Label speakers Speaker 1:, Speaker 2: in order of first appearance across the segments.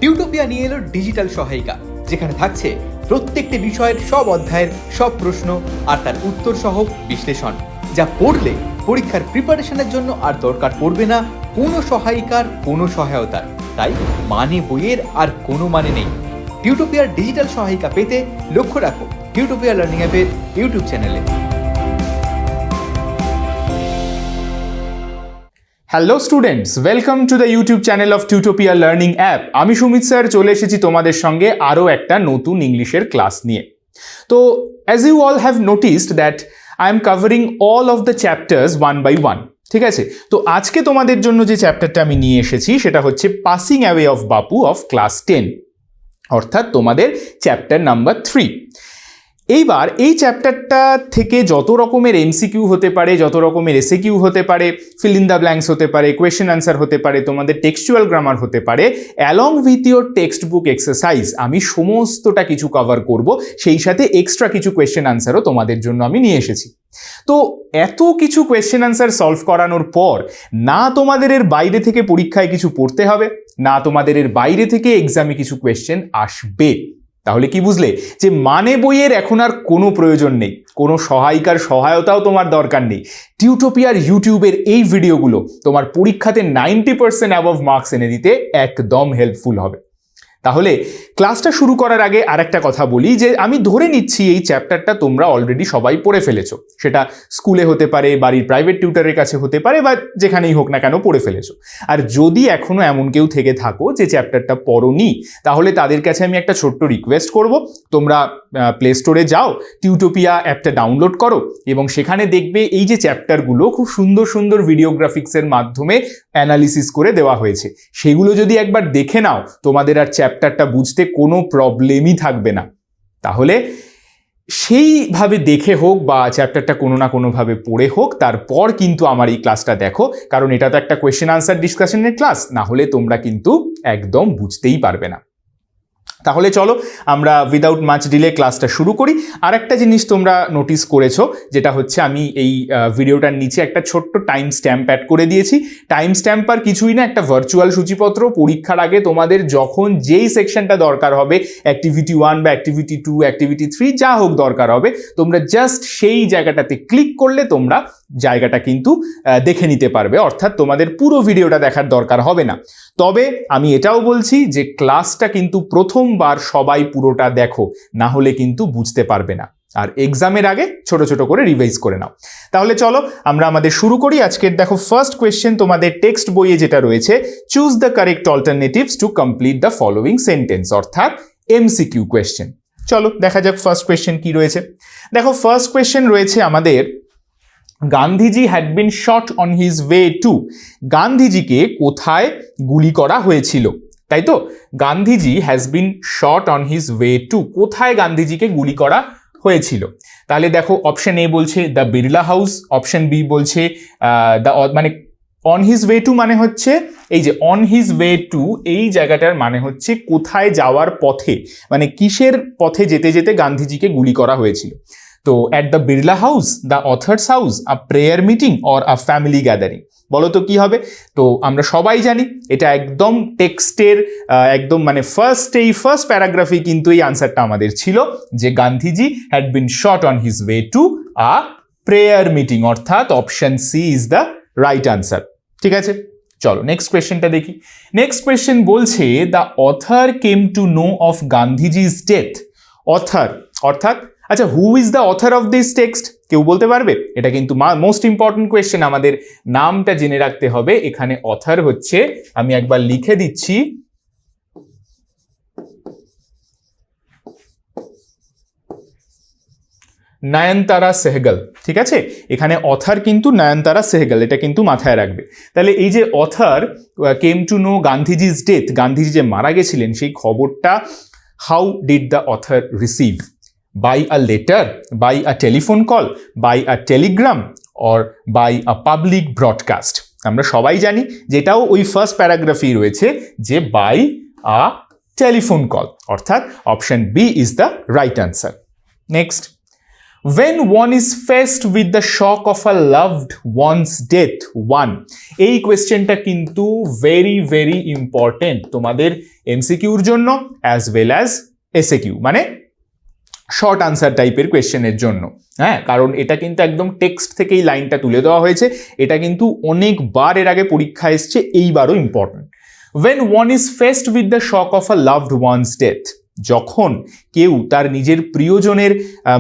Speaker 1: টিউটোপিয়া নিয়ে এলো ডিজিটাল সহায়িকা, যেখানে থাকছে প্রত্যেকটি বিষয়ের সব অধ্যায়ের সব প্রশ্ন আর তার উত্তর সহ বিশ্লেষণ, যা পড়লে পরীক্ষার প্রিপারেশনের জন্য আর দরকার পড়বে না কোনো সহায়িকার, কোনো সহায়তার। তাই মানে বইয়ের আর কোনো মানে নেই। টিউটোপিয়ার ডিজিটাল সহায়িকা পেতে লক্ষ্য রাখো টিউটোপিয়া লার্নিং অ্যাপের ইউটিউব চ্যানেলে।
Speaker 2: Hello students, welcome to the YouTube channel of Tutopia learning app. আমি সুমিত স্যার চলে এসেছি তোমাদের সঙ্গে আরও একটা নতুন ইংলিশের ক্লাস নিয়ে। তো as you all have noticed that I am covering all of the chapters one by one. ঠিক আছে, তো আজকে তোমাদের জন্য যে চ্যাপ্টারটা আমি নিয়ে এসেছি সেটা হচ্ছে passing away of Bapu of class 10, অর্থাৎ তোমাদের চ্যাপ্টার নাম্বার 3। এইবার এই চ্যাপ্টারটা থেকে যত রকমের এমসিকিউ হতে পারে, যত রকমের এসএকিউ হতে পারে, ফিল ইন দ্য ব্ল্যাঙ্কস হতে পারে, কোয়েশ্চেন আনসার হতে পারে, তোমাদের টেক্সচুয়াল গ্রামার হতে পারে, along with your text book exercise, আমি সমস্তটা কিছু কভার করব। সেই সাথে এক্সট্রা কিছু কোয়েশ্চেন আনসারও তোমাদের জন্য আমি নিয়ে এসেছি। তো এত কিছু কোয়েশ্চেন আনসার সলভ করানোর পর না তোমাদের এর বাইরে থেকে পরীক্ষায় কিছু পড়তে হবে, না তোমাদের এর বাইরে থেকে এক্সামে কিছু কোয়েশ্চেন আসবে। তাহলে কি বুঝলে যে মানে বইয়ের এখন আর কোনো প্রয়োজন নেই, কোনো সহায়িকার সহায়তাও তোমার দরকার নেই। টিউটোপিয়ার ইউটিউবের এই ভিডিওগুলো তোমার পরীক্ষাতে 90% অ্যাবভ মার্কস এনে দিতে একদম হেল্পফুল হবে। তাহলে ক্লাসটা শুরু করার আগে আরেকটা কথা বলি যে আমি ধরে নিচ্ছি এই চ্যাপ্টারটা তোমরা অলরেডি সবাই পড়ে ফেলেছো। সেটা স্কুলে হতে পারে, বাড়ির প্রাইভেট টিউটারের কাছে হতে পারে, বা যেখানেই হোক না কেন পড়ে ফেলেছো। আর যদি এখনো এমন কেউ থেকে থাকো যে চ্যাপ্টারটা পড়োনি, তাহলে তাদের কাছে আমি একটা ছোট্ট রিকোয়েস্ট করব, তোমরা প্লে স্টোরে যাও, টিউটোপিয়া অ্যাপটা ডাউনলোড করো এবং সেখানে দেখবে এই যে চ্যাপ্টারগুলো খুব সুন্দর সুন্দর ভিডিওগ্রাফিক্সের মাধ্যমে অ্যানালিসিস করে দেওয়া হয়েছে, সেগুলো যদি একবার দেখে নাও, তোমাদের আর চ্যাপ্টারটা বুঝতে কোনো প্রবলেমই থাকবে না। তাহলে সেইভাবে দেখে হোক বা চ্যাপ্টারটা কোনো না কোনোভাবে পড়ে হোক, তারপর কিন্তু আমার এই ক্লাসটা দেখো, কারণ এটা তো একটা কোয়েশ্চেন আনসার ডিসকাশনের ক্লাস, না হলে তোমরা কিন্তু একদম বুঝতেই পারবে না। তাহলে চলো আমরা উইদাউট মাচ ডিলে ক্লাসটা শুরু করি। আর একটা জিনিস তোমরা নোটিস করেছো, যেটা হচ্ছে আমি এই ভিডিওটার নিচে একটা ছোট্ট টাইম স্ট্যাম্প অ্যাড করে দিয়েছি। টাইম স্ট্যাম্প আর কিছুই না, একটা ভার্চুয়াল সূচিপত্র। পরীক্ষার আগে তোমাদের যখন যেই সেকশনটা দরকার হবে, অ্যাক্টিভিটি 1 বা অ্যাক্টিভিটি 2, অ্যাক্টিভিটি 3 যা হোক দরকার হবে, তোমরা জাস্ট সেই জায়গাটাতে ক্লিক করলে তোমরা জায়গাটা কিন্তু দেখে নিতে পারবে, অর্থাৎ তোমাদের পুরো ভিডিওটা দেখার দরকার হবে না। তবে আমি এটাও বলছি যে ক্লাসটা কিন্তু প্রথমবার সবাই পুরোটা দেখো, না হলে কিন্তু বুঝতে পারবে না। আর এক্সামের আগে ছোট ছোট করে রিভাইজ করে নাও। তাহলে চলো আমরা আমাদের শুরু করি। আজকের দেখো ফার্স্ট কোয়েশ্চেন তোমাদের টেক্সট বইয়ে যেটা রয়েছে, choose the correct alternatives to complete the following sentence, অর্থাৎ এমসিকিউ কোয়েশ্চেন। চলো দেখা যাক ফার্স্ট কোয়েশ্চেন কি রয়েছে। দেখো ফার্স্ট কোয়েশ্চেন রয়েছে আমাদের, Gandhiji had been shot on his way to. গান্ধীজিকে কোথায় গুলি করা হয়েছিল, তাই তো? Gandhiji has been shot on his way to, কোথায় গান্ধীজিকে গুলি করা হয়েছিল? তাহলে দেখো অপশন এ বলছে the Birla house, option B বলছে মানে অন হিজ ওয়ে টু মানে হচ্ছে এই যে অন হিজ ওয়ে টু, এই জায়গাটার মানে হচ্ছে কোথায় যাওয়ার পথে, মানে কিসের পথে যেতে যেতে গান্ধীজিকে গুলি করা হয়েছিল। তো at the Birla house, the authors house, a prayer meeting or a family gathering, বলো তো কি হবে? তো আমরা সবাই জানি এটা একদম টেক্সটের একদম মানে ফার্স্ট প্যারাগ্রাফে কিন্তু এই আনসারটা আমাদের ছিল যে Gandhiji had been shot on his way to a prayer meeting, অর্থাৎ option C is the right answer. ঠিক আছে, চলো নেক্সট কোয়েশ্চেনটা দেখি। নেক্সট কোয়েশ্চেন বলছে the author came to know of Gandhiji's death. Author অর্থাৎ আচ্ছা, who is the author of this text? কেউ বলতে পারবে? এটা কিন্তু মোস্ট ইম্পর্টেন্ট কোয়েশ্চেন, আমাদের নামটা জেনে রাখতে হবে। এখানে অথার হচ্ছে, আমি একবার লিখে দিচ্ছি, নয়নতারা সেহগল। ঠিক আছে, এখানে অথার কিন্তু নয়নতারা সেহগল, এটা কিন্তু মাথায় রাখবে। তাহলে এই যে other came to no Gandhiji's death, Gandhiji যে মারা গেছিলেন সেই খবরটা how did the author receive? by a letter, by a telephone call, by a telegram or by a public broadcast? আমরা সবাই জানি যেটাও ওই ফার্স্ট প্যারাগ্রাফেই রয়েছে যে by a telephone call, অর্থাৎ option B is the right answer. Next, When one is faced with the shock of a loved one's death, one, এই কোয়েশ্চেনটা কিন্তু ভেরি ভেরি ইম্পর্টেন্ট তোমাদের এমসিকিউর জন্য অ্যাজ ওয়েল অ্যাজ এসএকিউ, মানে short answer টাইপের কোয়েশ্চেনের জন্য। হ্যাঁ, কারণ এটা কিন্তু একদম টেক্সট থেকেই লাইনটা তুলে দেওয়া হয়েছে, এটা কিন্তু অনেকবার এর আগে পরীক্ষা এসছে, এইবারও important. When one is faced with the shock of a loved one's death, যখন কেউ তার নিজের প্রিয়জনের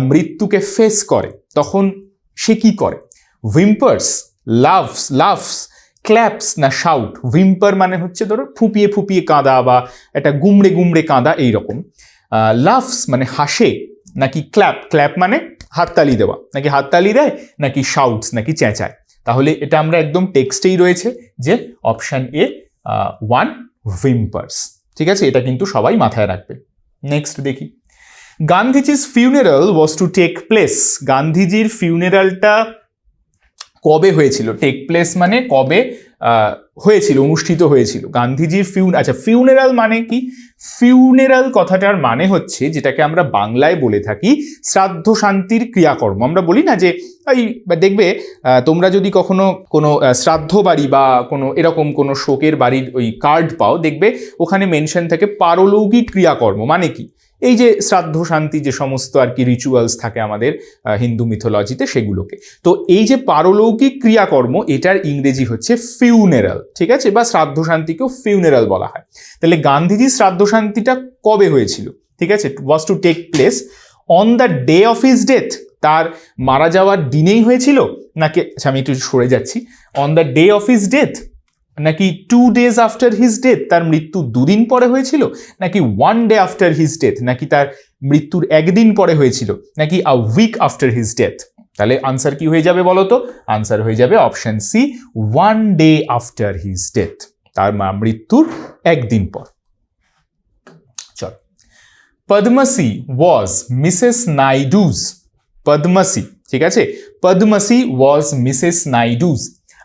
Speaker 2: মৃত্যুকে ফেস করে তখন সে কি করে? whimpers, laughs, claps না shout? whimper মানে হচ্ছে ধরো ফুপিয়ে ফুপিয়ে কাঁদা বা একটা গুমড়ে গুমড়ে কাঁদা এইরকম। laughs মানে হাসে, নাকি ক্ল্যাপ মানে হাততালি দেওয়া, নাকি হাততালি দেয়, নাকি শাউটস নাকি চেঁচায়? তাহলে এটা আমরা একদম টেক্সটেই রয়েছে যে অপশন এ ওয়ান, whimpers। ঠিক আছে, এটা কিন্তু সবাই মাথায় রাখবে। নেক্সট দেখি, গান্ধীজির funeral was to take place. গান্ধীজির ফিউনারালটা কবে হয়েছিল? টেক প্লেস মানে কবে হয়েছিল, অনুষ্ঠিত হয়েছিল। গান্ধীজির ফিউনারাল মানে কি? ফিউনারাল কথাটার মানে হচ্ছে, যেটাকে আমরা বাংলায় বলে থাকি শ্রাদ্ধ শান্তির ক্রিয়াকর্ম। আমরা বলি না যে এই দেখবে তোমরা যদি কখনো কোনো শ্রাদ্ধ বাড়ি বা কোনো এরকম কোনো শোকের বাড়ির ওই কার্ড পাও, দেখবে ওখানে মেনশন থাকে পারলৌকিক ক্রিয়াকর্ম। মানে কি? এই যে শ্রাদ্ধ শান্তি যে সমস্ত আর কি রিচুয়ালস থাকে আমাদের হিন্দু মিথোলজিতে, সেগুলোকে। তো এই যে পারলৌকিক ক্রিয়াকর্ম, এটার ইংরেজি হচ্ছে ফিউনারাল। ঠিক আছে, বা শ্রাদ্ধ শান্তিকেও ফিউনারাল বলা হয়। তাহলে গান্ধীজির শ্রাদ্ধ শান্তিটা কবে হয়েছিল? ঠিক আছে, was to take place on the day of his death, তার মারা যাওয়ার দিনেই হয়েছিল, নাকি আমি একটু সরে যাচ্ছি, on the day of his death, নাকি 2 days আফটার হিজ ডেথ, তার মৃত্যু 2 দিন পরে হয়েছিল, নাকি 1 day আফটার হিজ ডেথ, নাকি তার মৃত্যুর 1 দিন পরে হয়েছিল, নাকি a week after his death? তাহলে আনসার কি হয়ে যাবে বলো তো? আনসার হয়ে যাবে option C, 1 day after his death, তার মৃত্যুর 1 দিন পর। চল, পদ্মশ্রী ওয়াজ মিসেস নাইডুজ। পদ্মশ্রী, ঠিক আছে, পদ্মশ্রী ওয়াজ মিসেস নাইডুজ।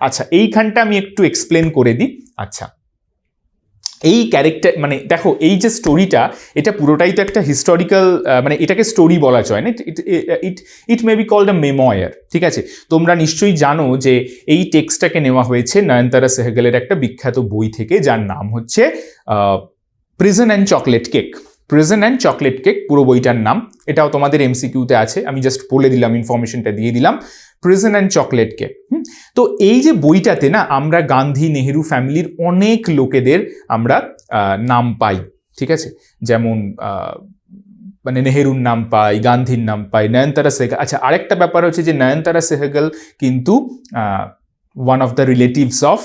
Speaker 2: আচ্ছা, এইখানটা আমি একটু এক্সপ্লেন করে দিই। আচ্ছা, এই ক্যারেক্টার মানে দেখো, এই যে স্টোরিটা, এটা পুরোটাই তো একটা হিস্টোরিক্যাল, মানে এটাকে স্টোরি বলা যায় না, ইট মে বি কল্ড আ মেমোয়ার। ঠিক আছে, তোমরা নিশ্চয়ই জানো যে এই টেক্সটটাকে নেওয়া হয়েছে নয়নতারা সেহগলের একটা বিখ্যাত বই থেকে, যার নাম হচ্ছে prison and chocolate cake. Prison and chocolate cake পুরো বইটার নাম। এটাও তোমাদের এমসিকিউতে আছে, আমি জাস্ট বলে দিলাম, ইনফরমেশনটা দিয়ে দিলাম। Prison and chocolate cake. তো এই যে বইটাতে না, আমরা গান্ধী নেহেরু ফ্যামিলির অনেক লোকেদের আমরা নাম পাই। ঠিক আছে, যেমন মানে নেহেরুর নাম পাই, গান্ধীর নাম পাই, নয়নতারা সেহগল। আচ্ছা, আরেকটা ব্যাপার হচ্ছে যে নয়নতারা সেহগল কিন্তু one of the relatives of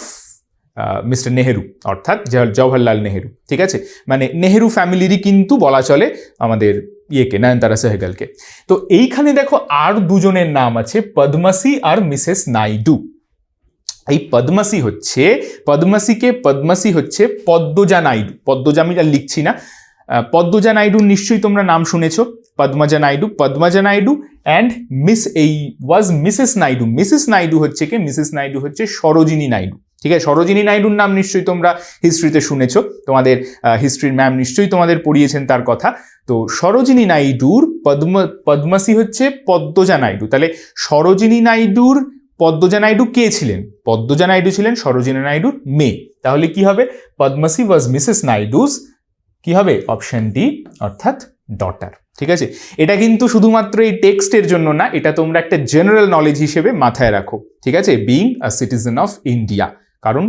Speaker 2: mister Nehru, অর্থাৎ জওহরলাল নেহেরু। ঠিক আছে, মানে নেহেরু ফ্যামিলিরই কিন্তু বলা চলে আমাদের ইয়েকে, নয়নতারা সেহগলকে। তো এইখানে দেখো আর দুজনের নাম আছে, পদ্মশ্রী আর মিসেস নাইডু। এই পদ্মশ্রী হচ্ছে পদ্মজা নাইডু। পদ্মজা আমি আর লিখছি না, পদ্মজা নাইডুর নিশ্চয়ই তোমরা নাম শুনেছো। Padmaja Naidu and Mrs Naidu. Mrs Naidu হচ্ছে কে? মিসেস নাইডু হচ্ছে সরোজিনী নাইডু। ঠিক আছে, সরোজিনী নাইডুর নাম নিশ্চয়ই তোমরা হিস্ট্রিতে শুনেছো, তোমাদের হিস্ট্রির ম্যাম নিশ্চয়ই তোমাদের পড়িয়েছেন তার কথা। তো সরোজিনী নাইডুর পদ্মশ্রী হচ্ছে পদ্মজা নাইডু। তাহলে সরোজিনী নাইডুর পদ্মজা নাইডু কে ছিলেন? পদ্মজা নাইডু ছিলেন সরোজিনী নাইডুর মেয়ে। তাহলে কি হবে? পদ্মশ্রী ওয়াজ মিসেস নাইডুস, কি হবে? অপশন ডি, অর্থাৎ ডটার। ঠিক আছে, এটা কিন্তু শুধুমাত্র এই টেক্সটের জন্য না, এটা তোমরা একটা জেনারেল নলেজ হিসেবে মাথায় রাখো। ঠিক আছে, being a citizen of India, কারণ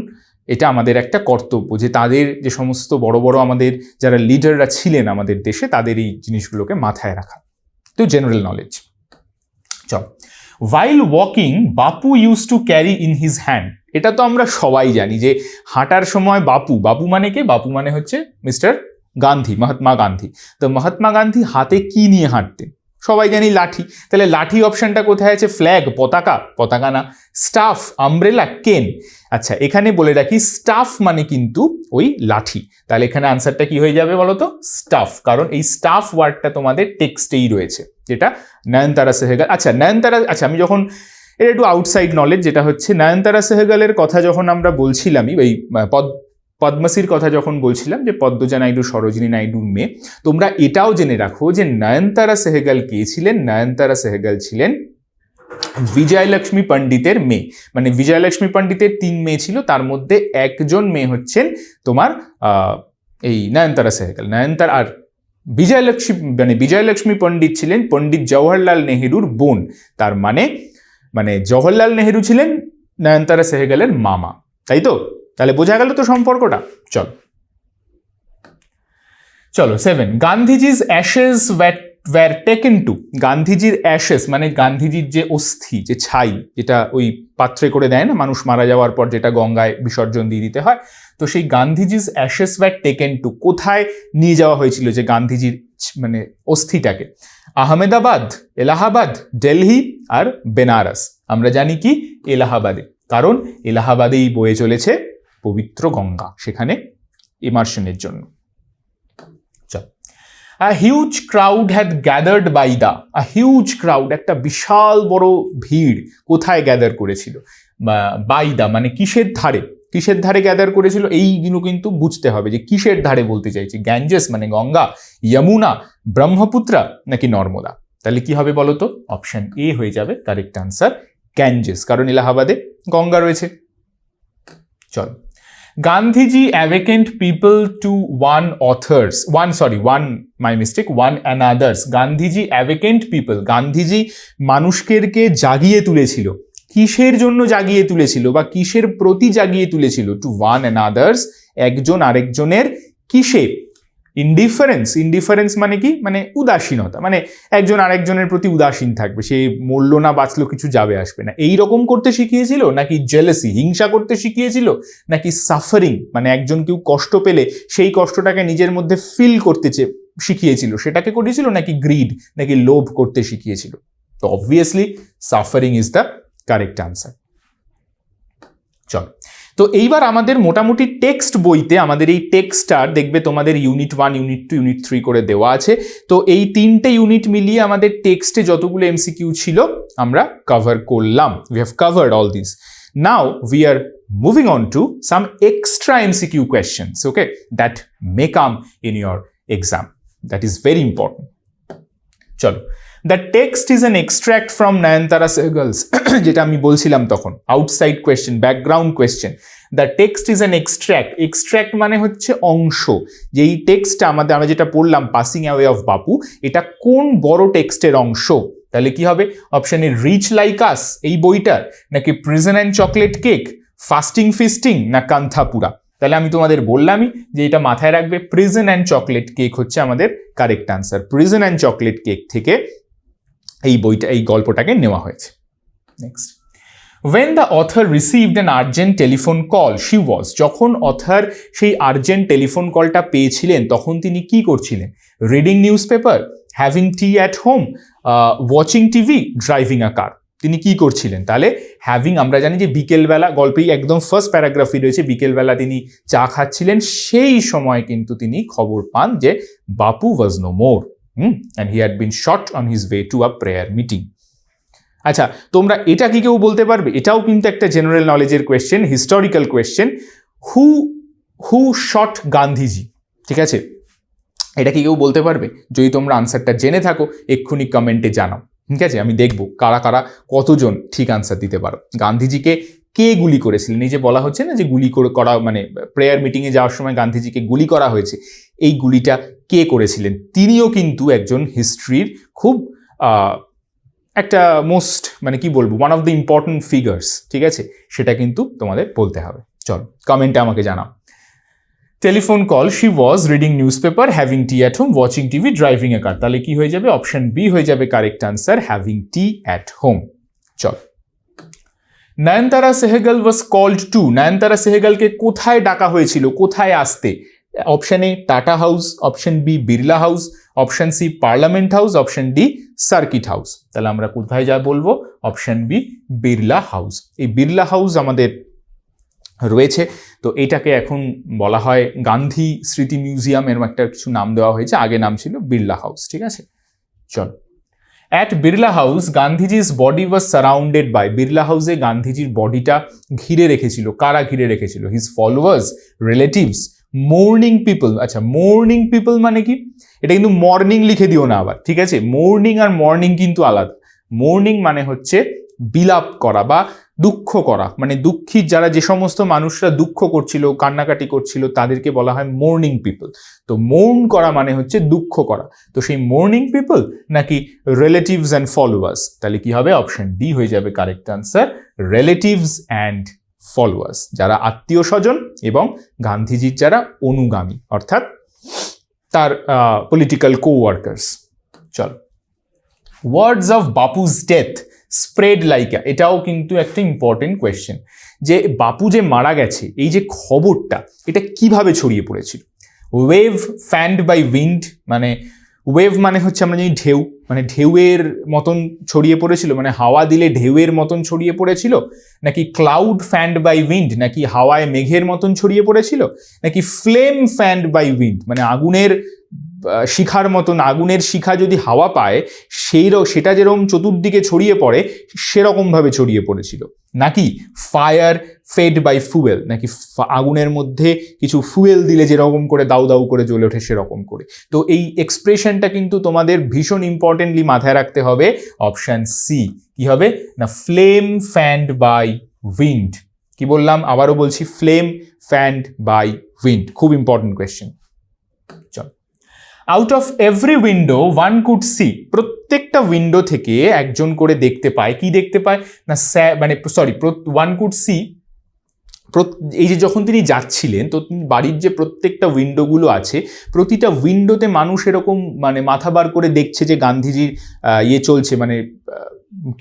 Speaker 2: এটা আমাদের একটা কর্তব্য যে তাদের যে সমস্ত বড় বড় আমাদের যারা লিডাররা ছিলেন আমাদের দেশে, তাদের এই জিনিসগুলোকে মাথায় রাখা। তো জেনারেল নলেজ। চল, while walking Bapu used to carry in his hand। এটা তো আমরা সবাই জানি যে হাঁটার সময় বাপু মানে কে? বাপু মানে হচ্ছে মিস্টার গান্ধী, মহাত্মা গান্ধী। তো মহাত্মা গান্ধী হাতে কি নিয়ে হাঁটতেন? সবাই জানি লাঠি। তাহলে লাঠি অপশনটা কোথায় আছে? ফ্ল্যাগ, পতাকা না। স্টাফ, আমব্রেলা, কেন। আচ্ছা, এখানে বলে রাখি স্টাফ মানে কিন্তু ওই লাঠি। তাহলে এখানে আনসারটা কি হয়ে যাবে বলো তো? স্টাফ, কারণ এই স্টাফ ওয়ার্ডটা তোমাদের টেক্সটেই রয়েছে, যেটা নয়নতারা সেহগল। আচ্ছা, আমি যখন এটা একটু আউটসাইড নলেজ, যেটা হচ্ছে নয়নতারা সেহগলের কথা যখন আমরা বলছিলামই, ওই পদ্মশ্রীর কথা যখন বলছিলাম যে পদ্মজা নাইডু সরোজিনী নাইডুর মেয়ে, তোমরা এটাও জেনে রাখো যে নয়নতারা সেহগাল কে ছিলেন। নয়নতারা সেহগাল ছিলেন বিজয়লক্ষ্মী পণ্ডিতের মেয়ে। মানে বিজয়লক্ষ্মী পণ্ডিতের 3 মেয়ে ছিল, তার মধ্যে একজন মেয়ে হচ্ছেন তোমার এই নয়নতারা সেহগাল। নয়নতারা আর বিজয়লক্ষ্মী পণ্ডিত ছিলেন পণ্ডিত জওহরলাল নেহেরুর বোন। তার মানে জওহরলাল নেহেরু ছিলেন নয়নতারা সেহগালের মামা, তাই তো? তাহলে বোঝা গেল তো সম্পর্কটা। চলো 7, গান্ধীজি's ashes were taken to। গান্ধীজির অ্যাশেস মানে গান্ধীজির যে অস্থি, যে ছাই, যেটা ওই পাত্রে করে দেয় না মানুষ মারা যাওয়ার পর, যেটা গঙ্গায় বিসর্জন দিয়ে দিতে হয়, তো সেই গান্ধীজি's ashes were taken to কোথায় নিয়ে যাওয়া হয়েছিল যে গান্ধীজির মানে অস্থিটাকে? আহমেদাবাদ, এলাহাবাদ, দিল্লি আর বেনারস। আমরা জানি কি এলাহাবাদে, কারণ এলাহাবাদেই বয়ে চলেছে পবিত্র গঙ্গা, সেখানে ইমার্শনের জন্য। A huge crowd had gathered by the, a huge crowd, একটা বিশাল বড় ভিড় কোথায় গ্যাদার করেছিল? বাই দা মানে কিসের ধারে? কিসের ধারে গ্যাদার করেছিল? এইগুলো কিন্তু বুঝতে হবে যে কিসের ধারে বলতে চাইছি। গ্যাঞ্জেস মানে গঙ্গা, যমুনা, ব্রহ্মপুত্রা নাকি নর্মদা? তাহলে কি হবে বলো তো? অপশন এ হয়ে যাবে কারেক্ট আনসার, গ্যাঞ্জেস, কারণ এলাহাবাদে গঙ্গা রয়েছে। চলো, Gandhiji awakened people to one another's. Gandhiji awakened people. Gandhiji মানুষকে জাগিয়ে তুলেছিল। কিসের জন্য জাগিয়ে তুলেছিল বা কিসের প্রতি জাগিয়ে তুলেছিল? টু ওয়ান অ্যানাদার্স, একজন আরেকজনের কিসে? ইনডিফারেন্স মানে কি? মানে উদাসীনতা, মানে একজন আরেকজনের প্রতি উদাসীন থাকবে, সে মরলো না বাঁচলো কিছু যাবে আসবে না, এই রকম করতে শিখিয়েছিল? নাকি জেলাসি, হিংসা করতে শিখিয়েছিল? নাকি সাফারিং মানে একজন কেউ কষ্ট পেলে সেই কষ্টটাকে নিজের মধ্যে ফিল করতে শিখিয়েছিল, সেটাকে করেছিল? নাকি গ্রিড, নাকি লোভ করতে শিখিয়েছিল? তো obviously suffering is the correct answer. চল, তো এইবার আমাদের মোটামুটি টেক্সট বইতে আমাদের এই টেক্সটার দেখবে তোমাদের ইউনিট 1, ইউনিট 2, ইউনিট 3 করে দেওয়া আছে। তো এই 3টে ইউনিট মিলিয়ে আমাদের টেক্সটে যতগুলো এমসিকিউ ছিল আমরা কভার করলাম। We have covered all this. Now we are moving on to some extra MCQ questions, okay, that may come in your exam. That is very important. চলো, the text is an extract from Nayantara Sahgal's, যেটা আমি বলছিলাম তখন, outside question, background question. The text is an extract মানে হচ্ছে অংশ। যে এই টেক্সটটা আমরা যেটা পড়লাম পাসিং অ্যাওয়ে অফ বাপু, এটা কোন বড় টেক্সটের অংশ? তাহলে কি হবে? অপশনে রিচ লাইক আস এই বইটার, নাকি prison and chocolate cake, fasting feasting, না কান্থাপুরা? তাহলে আমি তোমাদের বললামই যে এটা মাথায় রাখবে, প্রিজন অ্যান্ড চকলেট কেক হচ্ছে আমাদের correct answer. Prison and chocolate cake থেকে এই বইটা, এই গল্পটাকে নেওয়া হয়েছে। Next, when the author received an urgent telephone call she was, যখন অথর সেই আর্জেন্ট টেলিফোন কলটা পেয়েছিলেন তখন তিনি কি করছিলেন? Reading newspaper, having tea at home, watching TV, driving a car? তিনি কি করছিলেন? তাহলে হ্যাভিং, আমরা জানি যে বিকেলবেলা, গল্পেই একদম ফার্স্ট প্যারাগ্রাফই রয়েছে, বিকেলবেলা তিনি চা খাচ্ছিলেন, সেই সময় কিন্তু তিনি খবর পান যে Bapu was no more and he had been shot on his way to a prayer meeting. আচ্ছা, তোমরা এটা কি কেউ বলতে পারবে? এটাও কিন্তু একটা জেনারেল নলেজের কোয়েশ্চেন, হিস্টোরিক্যাল কোয়েশ্চেন। হু শট গান্ধীজি? ঠিক আছে, এটা কি কেউ বলতে পারবে? যদি তোমরা আনসারটা জেনে থাকো এক্ষুনি কমেন্টে জানাও। ঠিক আছে, আমি দেখবো কারা কারা কতজন ঠিক আনসার দিতে পারো। গান্ধীজিকে কে গুলি করেছিলেন? এই যে বলা হচ্ছে না যে গুলি করা, মানে প্রেয়ার মিটিংয়ে যাওয়ার সময় গান্ধীজিকে গুলি করা হয়েছে, এই গুলিটা কে করেছিলেন? তিনিও কিন্তু একজন হিস্ট্রির খুব একটা মোস্ট, মানে কি বলবো, one of the important figures. ঠিক আছে, সেটা কিন্তু তোমাদের বলতে হবে। চলো কমেন্টে আমাকে জানাও। Telephone call, she was reading newspaper, having tea at home, watching TV, driving a car. তাহলে কি হয়ে যাবে? অপশন বি হয়ে যাবে correct answer, having tea at home. চল, Nayantara Sahgal was called to, Nayantara সেহগালকে কোথায় ডাকা হয়েছিল, কোথায় আসতে? Option A Tata house, option B Birla house, option C parliament house, option D circuit house. তাহলে আমরা কোথায় যা বলবো? Option B Birla house. এই বিড়লা হাউস আমাদের রয়েছে, তো এটাকে এখন বলা হয় গান্ধী স্মৃতি মিউজিয়াম, এরকম একটা কিছু নাম দেওয়া হয়েছে, আগে নাম ছিল বিড়লা হাউস। ঠিক আছে, চল। At Birla house Gandhiji's body was surrounded by, Birla হাউসে গান্ধীজির বডিটা ঘিরে রেখেছিল, কারা ঘিরে রেখেছিল? His followers, relatives, mourning people. আচ্ছা, মর্নিং পিপল মানে কি? এটা কিন্তু মর্নিং লিখে দিও না আবার, ঠিক আছে? মর্নিং আর মর্নিং কিন্তু আলাদা। মর্নিং মানে হচ্ছে বিলাপ করা বা দুঃখ করা, মানে দুঃখী যারা, যে সমস্ত মানুষরা দুঃখ করছিল, কান্নাকাটি করছিল, তাদেরকে বলা হয় মর্নিং পিপল। তো মর্ন করা মানে হচ্ছে দুঃখ করা। তো সেই মর্নিং পিপল নাকি রিলেটিভস অ্যান্ড ফলোয়ার্স? তাহলে কি হবে? অপশন ডি হয়ে যাবে correct answer, relatives and followers, যারা আত্মীয় স্বজন এবং গান্ধীজির যারা অনুগামী, অর্থাৎ তার পলিটিক্যাল কো-ওয়ার্কার্স। চলো, words of Bapu's death spread like, এটাও কিন্তু একটা ইম্পর্টেন্ট কোয়েশ্চেন, যে বাপু যে মারা গেছে এই যে খবরটা, এটা কিভাবে ছড়িয়ে পড়েছিল? ওয়েভ ফ্যান্ড বাই উইন্ড, মানে ওয়েভ মানে হচ্ছে আমরা জানি ঢেউ, মানে ঢেউয়ের মতন ছড়িয়ে পড়েছিল, মানে হাওয়া দিলে ঢেউয়ের মতন ছড়িয়ে পড়েছিল, নাকি ক্লাউড ফ্যান্ড বাই উইন্ড, নাকি হাওয়ায় মেঘের মতন ছড়িয়ে পড়েছিল, নাকি ফ্লেম ফ্যান্ড বাই উইন্ড, মানে আগুনের শিখার মতন, আগুনের শিখা যদি হাওয়া পায় সেটা যেরকম চতুর্দিকে ছড়িয়ে পড়ে সেরকমভাবে ছড়িয়ে পড়েছিল, নাকি ফায়ার ফেড বাই ফুয়েল, নাকি আগুনের মধ্যে কিছু ফুয়েল দিলে যেরকম করে দাউ দাউ করে জ্বলে ওঠে সেরকম করে। তো এই এক্সপ্রেশনটা কিন্তু তোমাদের ভীষণ ইম্পর্টেন্টলি মাথায় রাখতে হবে। অপশন সি কি হবে না, ফ্লেম ফ্যান্ড বাই উইন্ড। কি বললাম? আবারও বলছি, ফ্লেম ফ্যান্ড বাই উইন্ড, খুব ইম্পর্টেন্ট কোয়েশ্চেন। চল, out of every window one could see, প্রত্যেকটা উইন্ডো থেকে একজন করে দেখতে পায়। কি দেখতে পায় না, মানে সরি, ওয়ান কুড সি, এই যে যখন তিনি যাচ্ছিলেন, তো বাড়ির যে প্রত্যেকটা উইন্ডোগুলো আছে, প্রতিটা উইন্ডোতে মানুষ এরকম মানে মাথা বার করে দেখছে যে গান্ধীজির ইয়ে চলছে,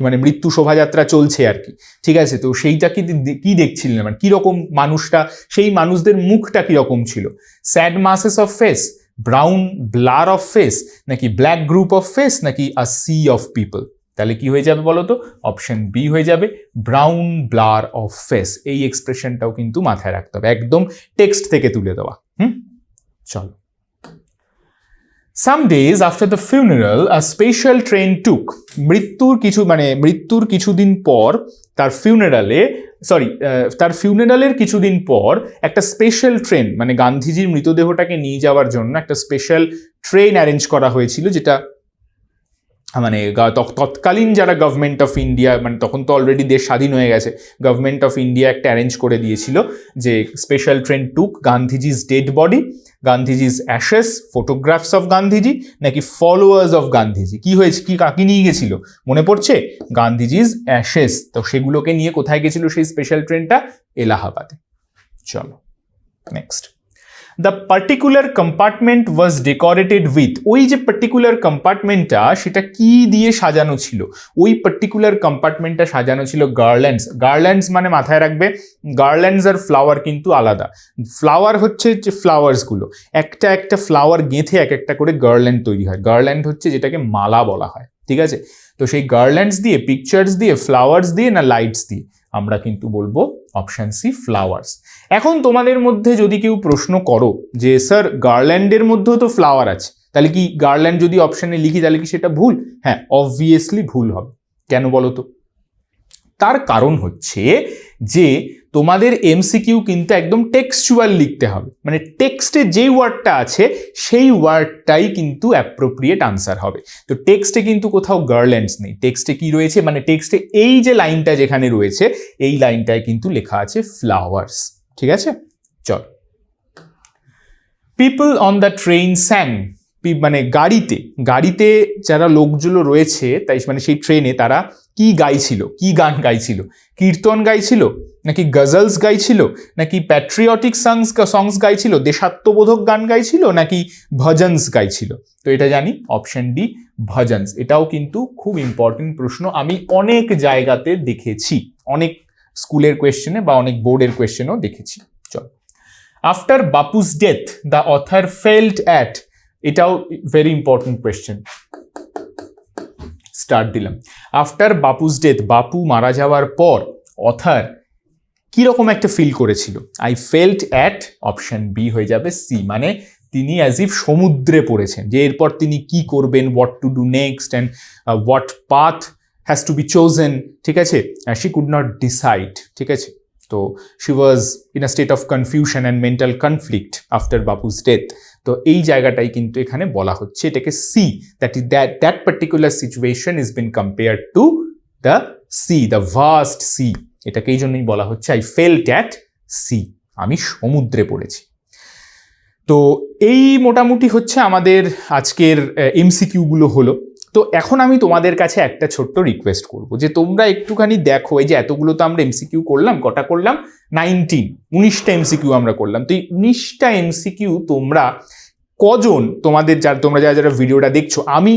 Speaker 2: মানে মৃত্যু শোভাযাত্রা চলছে আর কি, ঠিক আছে? তো সেইটা কি দেখছিলেন, মানে কিরকম মানুষটা, সেই মানুষদের মুখটা কিরকম ছিল? Sad মাসেস of face, brown blur of face, নাকি ব্ল্যাক গ্রুপ অফ ফেস, নাকি আ সি অফ পিপল? তাহলে কি হয়ে যাবে বলো তো? অপশন বি হয়ে যাবে, ব্রাউন ব্লার অফ ফেস। এই এক্সপ্রেশনটাও কিন্তু মাথায় রাখতে হবে, একদম টেক্সট থেকে তুলে দেওয়া। চলো, Some days after the funeral, a special train took, মৃত্যুর কিছুদিন পর তার ফিউনারালের কিছুদিন পর একটা স্পেশাল ট্রেন, মানে গান্ধীজির মৃতদেহটাকে নিয়ে যাওয়ার জন্য একটা স্পেশাল ট্রেন অ্যারেঞ্জ করা হয়েছিল, যেটা মানে তৎকালীন যারা গভর্নমেন্ট অফ ইন্ডিয়া, মানে তখন তো অলরেডি দেশ স্বাধীন হয়ে গেছে, গভর্নমেন্ট অফ ইন্ডিয়া একটা অ্যারেঞ্জ করে দিয়েছিল যে special train took Gandhiji's dead body, Gandhiji's ashes, photographs of Gandhiji, নাকি ফলোয়ার্স অফ গান্ধীজি? কি হয়েছে, কাকে নিয়ে গেছিল মনে পড়ছে? গান্ধীজি's অ্যাশেস। তো সেগুলোকে নিয়ে কোথায় গেছিল সেই স্পেশাল ট্রেনটা? এলাহাবাদে। চলো next, the particular compartment was decorated with, ওই যে পার্টিকুলার কম্পার্টমেন্টটা সেটা কি দিয়ে সাজানো ছিল? ওই পার্টিকুলার কম্পার্টমেন্টটা সাজানো ছিল গার্ল্যান্ডস। গার্ল্যান্ডস মানে মাথায় রাখবে, গার্ল্যান্ডস আর ফ্লাওয়ার কিন্তু আলাদা। ফ্লাওয়ার হচ্ছে যে ফ্লাওয়ার্সগুলো, একটা একটা ফ্লাওয়ার গেঁথে এক একটা করে গার্ল্যান্ড তৈরি হয়। গার্ল্যান্ড হচ্ছে যেটাকে মালা বলা হয়, ঠিক আছে? তো সেই গার্ল্যান্ডস দিয়ে, পিকচার্স দিয়ে, ফ্লাওয়ার্স দিয়ে না লাইটস দিয়ে? আমরা কিন্তু বলবো অপশন সি, ফ্লাওয়ার্স। এখন তোমাদের মধ্যে যদি কেউ প্রশ্ন করো যে স্যার গার্ল্যান্ডের মধ্যেও তো ফ্লাওয়ার আছে, তাহলে কি গার্ল্যান্ড যদি অপশনে লিখি তাহলে কি সেটা ভুল? হ্যাঁ, অবভিয়াসলি ভুল হবে। কেন বলো তো? তার কারণ হচ্ছে যে তোমাদের এমসিকিউ কিন্তু একদম টেক্সচুয়াল লিখতে হবে, মানে টেক্সটে যেই ওয়ার্ডটা আছে সেই ওয়ার্ডটাই কিন্তু অ্যাপ্রোপ্রিয়েট আনসার হবে। তো টেক্সটে কিন্তু কোথাও গার্ল্যান্ডস নেই, টেক্সটে কি রয়েছে, মানে টেক্সটে এই যে লাইনটা যেখানে রয়েছে এই লাইনটায় কিন্তু লেখা আছে ফ্লাওয়ার্স, ঠিক আছে? চল, পিপল অন দ্য ট্রেন স্যাং, মানে গাড়িতে যারা লোকগুলো রয়েছে, তাই মানে সেই ট্রেনে তারা কি গাইছিল, কি গান গাইছিল? কীর্তন গাইছিল, নাকি গজলস গাইছিল, নাকি প্যাট্রিয়টিক সংস গাইছিল, দেশাত্মবোধক গান গাইছিল, নাকি ভজনস গাইছিল? তো এটা জানি অপশন ডি, ভজনস। এটাও কিন্তু খুব ইম্পর্টেন্ট প্রশ্ন, আমি অনেক জায়গাতে দেখেছি, অনেক স্কুলের কোয়েশ্চেনে বা অনেক বোর্ডের কোয়েশ্চেনেও দেখেছি। চল, after Bapu's death the author felt at, এটাও ভেরি ইম্পর্টেন্ট কোয়েশ্চেন। স্টার্ট দিলাম, আফটার বাপুস ডেথ, বাপু মারা যাওয়ার পর অথার কিরকম একটা ফিল করেছিল? I felt at, option B হয়ে যাবে সি, মানে তিনি অ্যাজ ইফ সমুদ্রে পড়েছেন, যে এরপর তিনি কি করবেন, what to do next and what path has to be chosen, ঠিক আছে, শি কুড নট ডিসাইড, ঠিক আছে। তো she was in a state of confusion and mental conflict after Bapu's death. তো এই জায়গাটাই কিন্তু এখানে বলা হচ্ছে, এটাকে sea, that particular situation is been compare to the sea, the vast sea. এটাকে এই জন্যই বলা হচ্ছে আই ফেল্ট অ্যাট সি, আমি সমুদ্রে পড়েছি। তো এই মোটামুটি হচ্ছে আমাদের আজকের এমসিকিউগুলো হলো। তো এখন আমি তোমাদের কাছে একটা ছোট্ট রিকোয়েস্ট করব, যে তোমরা একটুখানি দেখো, এই যে এতগুলো তো আমরা এমসিকিউ করলাম, কটা করলাম, 19টা এমসিকিউ আমরা করলাম। তো এই 19টা এমসিকিউ তোমরা কজন, তোমরা যারা ভিডিওটা দেখছো, আমি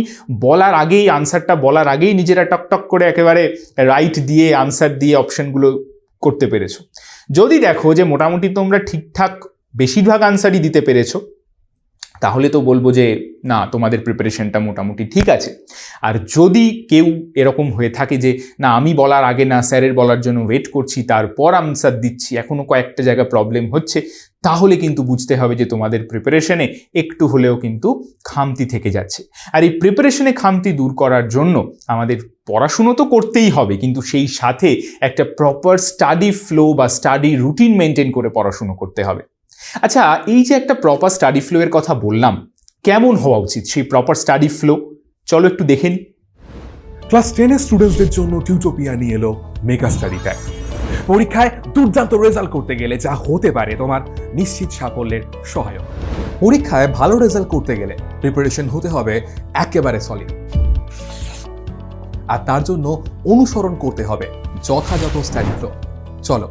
Speaker 2: বলার আগেই, আনসারটা বলার আগেই নিজেরা টক করে একেবারে রাইট দিয়ে আনসার দিয়ে অপশনগুলো করতে পেরেছো? যদি দেখো যে মোটামুটি তোমরা ঠিকঠাক বেশিরভাগ আনসারই দিতে পেরেছো, তাহলে তো বলবো যে না, তোমাদের প্রিপারেশনটা মোটামুটি ঠিক আছে। আর যদি কেউ এরকম হয়ে থাকে যে না, আমি বলার আগে না, স্যারের বলার জন্য ওয়েট করছি, তারপর আনসার দিচ্ছি, এখনও কয়েকটা জায়গায় প্রবলেম হচ্ছে, তাহলে কিন্তু বুঝতে হবে যে তোমাদের প্রিপারেশনে একটু হলেও কিন্তু খামতি থেকে যাচ্ছে। আর এই প্রিপারেশনে খামতি দূর করার জন্য আমাদের পড়াশুনো তো করতেই হবে, কিন্তু সেই সাথে একটা প্রপার স্টাডি ফ্লো বা স্টাডি রুটিন মেনটেন করে পড়াশুনো করতে হবে। আচ্ছা, এই যে একটা প্রপার স্টাডি ফ্লো এর কথা বললাম, কেমন হওয়া উচিত সেই প্রপার স্টাডি ফ্লো, চলো একটু দেখে নিই।
Speaker 3: ক্লাস 10-এর স্টুডেন্টসদের জন্য টিউটোপিয়া নিয়ে এলো মেগা স্টাডি প্যাক। পরীক্ষায় দুর্দান্ত রেজাল্ট করতে গেলে যা হতে পারে তোমার নিশ্চিত সাফল্যের সহায়ক। পরীক্ষায় ভালো রেজাল্ট করতে গেলে প্রিপারেশন হতে হবে একেবারে সলিড, আর তার জন্য অনুসরণ করতে হবে যথাযথ স্টাডি ফ্লো। চলো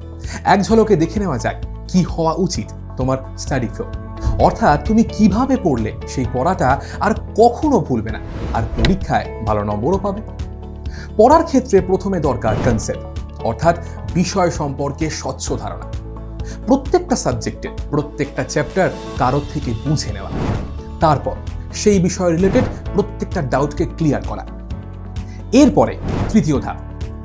Speaker 3: এক ঝলকে দেখে নেওয়া যায় কি হওয়া উচিত তোমার স্টাডি ফ্লো, অর্থাৎ তুমি কিভাবে পড়লে সেই পড়াটা আর কখনো ভুলবে না, আর পরীক্ষায় ভালো নম্বরও পাবে। পড়ার ক্ষেত্রে প্রথমে দরকার কনসেপ্ট, অর্থাৎ বিষয় সম্পর্কে স্বচ্ছ ধারণা। প্রত্যেকটা সাবজেক্টে প্রত্যেকটা চ্যাপ্টার কারোর থেকে বুঝে নেওয়া, তারপর সেই বিষয় রিলেটেড প্রত্যেকটা ডাউটকে ক্লিয়ার করা। এরপরে তৃতীয় ধাপ,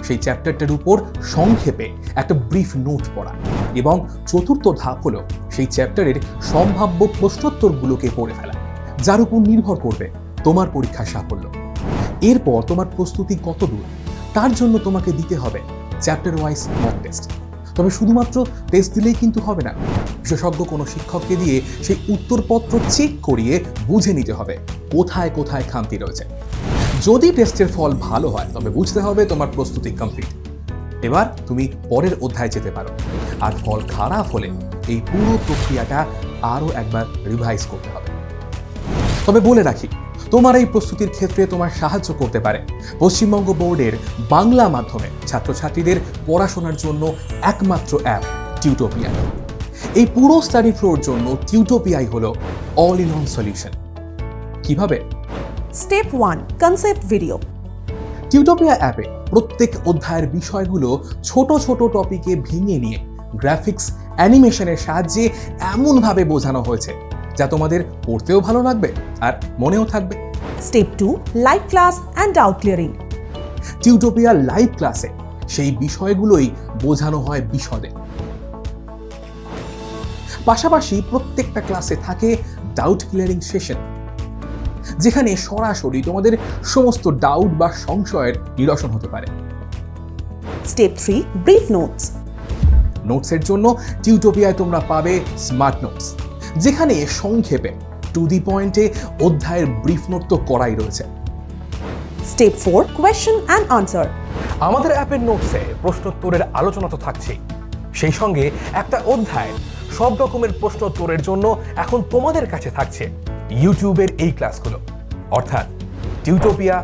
Speaker 3: সেই চ্যাপ্টারটার উপর সংক্ষেপে একটা ব্রিফ নোট পড়া, এবং চতুর্থ ধাপ হলো সেই চ্যাপ্টারের সম্ভাব্য প্রশ্নোত্তরগুলোকে পড়ে ফেলা, যার উপর নির্ভর করবে তোমার পরীক্ষার সাফল্য। এরপর তোমার প্রস্তুতি কত দূর, তার জন্য তোমাকে দিতে হবে চ্যাপ্টার ওয়াইজ মক টেস্ট। তবে শুধুমাত্র টেস্ট দিলেই কিন্তু হবে না, বিশেষজ্ঞ কোনো শিক্ষককে দিয়ে সেই উত্তরপত্র চেক করিয়ে বুঝে নিতে হবে কোথায় কোথায় খামতি রয়েছে। যদি টেস্টের ফল ভালো হয়, তবে বুঝতে হবে তোমার প্রস্তুতি কমপ্লিট। এবার তুমি পরের অধ্যায়ে যেতে পারো। আর ফল খারাপ হলে এই পুরো প্রক্রিয়াটা আরও একবার রিভাইজ করতে হবে। তবে বলে রাখি, তোমার এই প্রস্তুতির ক্ষেত্রে তোমার সাহায্য করতে পারে পশ্চিমবঙ্গ বোর্ডের বাংলা মাধ্যমে ছাত্রছাত্রীদের পড়াশোনার জন্য একমাত্র অ্যাপ টিউটোপিয়া। এই পুরো স্টাডি ফ্লোর জন্য টিউটোপিয়াই হলো অল ইন ওয়ান সলিউশন। কিভাবে?
Speaker 4: Step 1, concept video.
Speaker 3: টিউটোপিয়া অ্যাপে প্রত্যেক অধ্যায়ের বিষয়গুলো ছোট ছোট টপিকে ভেঙে নিয়ে গ্রাফিক্স অ্যানিমেশনের সাহায্যে এমনভাবে বোঝানো হয়েছে যা তোমাদের পড়তেও ভালো লাগবে আর মনেও থাকবে।
Speaker 4: Step 2, live class and doubt clearing.
Speaker 3: Tutopia live ক্লাসে সেই বিষয়গুলোই বোঝানো হয় বিশদে। পাশাপাশি প্রত্যেকটা ক্লাসে থাকে ডাউট ক্লিয়ারিং সেশন, যেখানে সরাসরি তোমাদের সমস্ত ডাউট বা সংশয়ের নিরসন হতে পারে।
Speaker 4: Step 3, brief notes.
Speaker 3: নোটসের জন্য টিউটোপিয়ায় তোমরা পাবে স্মার্ট নোটস, যেখানে সংক্ষেপে টু দি পয়েন্টে অধ্যায়ের ব্রিফ নোট তো করাই রয়েছে।
Speaker 4: Step 4, question and answer.
Speaker 3: আমাদের অ্যাপের নোটসে প্রশ্নোত্তরের আলোচনা তো থাকছেই, সেই সঙ্গে একটা অধ্যায়ের সব রকমের প্রশ্নোত্তরের জন্য এখন তোমাদের কাছে থাকছে ইউটিউবের এই ক্লাসগুলো, অর্থাৎ টিউটোপিয়া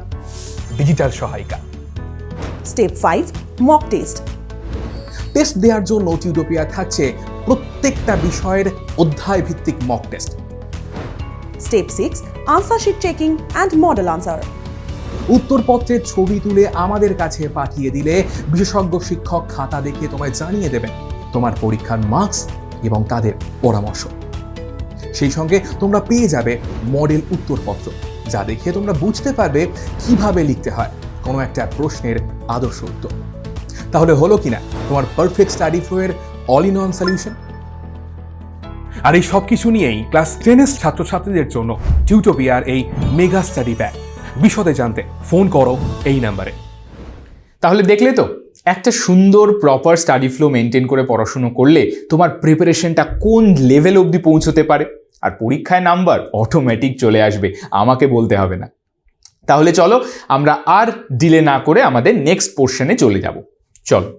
Speaker 3: ডিজিটাল সহায়িকা।
Speaker 4: Step 5, mock test.
Speaker 3: টেস্ট দেওয়ার জন্য টিউটোপিয়া থাকছে প্রত্যেকটা বিষয়ের অধ্যায় ভিত্তিক mock test.
Speaker 4: Step 6, answer sheet checking and model answer.
Speaker 3: উত্তরপত্রের ছবি তুলে আমাদের কাছে পাঠিয়ে দিলে বিশেষজ্ঞ শিক্ষক খাতা দেখে তোমায় জানিয়ে দেবেন তোমার পরীক্ষার মার্কস এবং তাদের পরামর্শ। সেই সঙ্গে তোমরা পেয়ে যাবে মডেল উত্তরপত্র, যা দেখে তোমরা বুঝতে পারবে কিভাবে লিখতে হয় কোনো একটা প্রশ্নের আদর্শ উত্তর। তাহলে হলো কিনা তোমার পারফেক্ট স্টাডি ফ্লো এর অল ইন ওয়ান সলিউশন? আর এই সব কিছু নিয়েই ক্লাস 10-এর ছাত্রছাত্রীদের জন্য টিউটোপিয়ার এই মেগা স্টাডি প্যাক। বিশদে জানতে ফোন করো এই নাম্বারে।
Speaker 2: তাহলে দেখলে তো একটা সুন্দর প্রপার স্টাডি ফ্লো মেনটেন করে পড়াশুনো করলে তোমার প্রিপারেশনটা কোন লেভেল অবধি পৌঁছতে পারে, আর পরীক্ষায় নাম্বার অটোমেটিক চলে আসবে, আমাকে বলতে হবে না। তাহলে চলো আমরা আর ডিলে না করে আমাদের নেক্সট পোর্শনে চলে যাব। চলো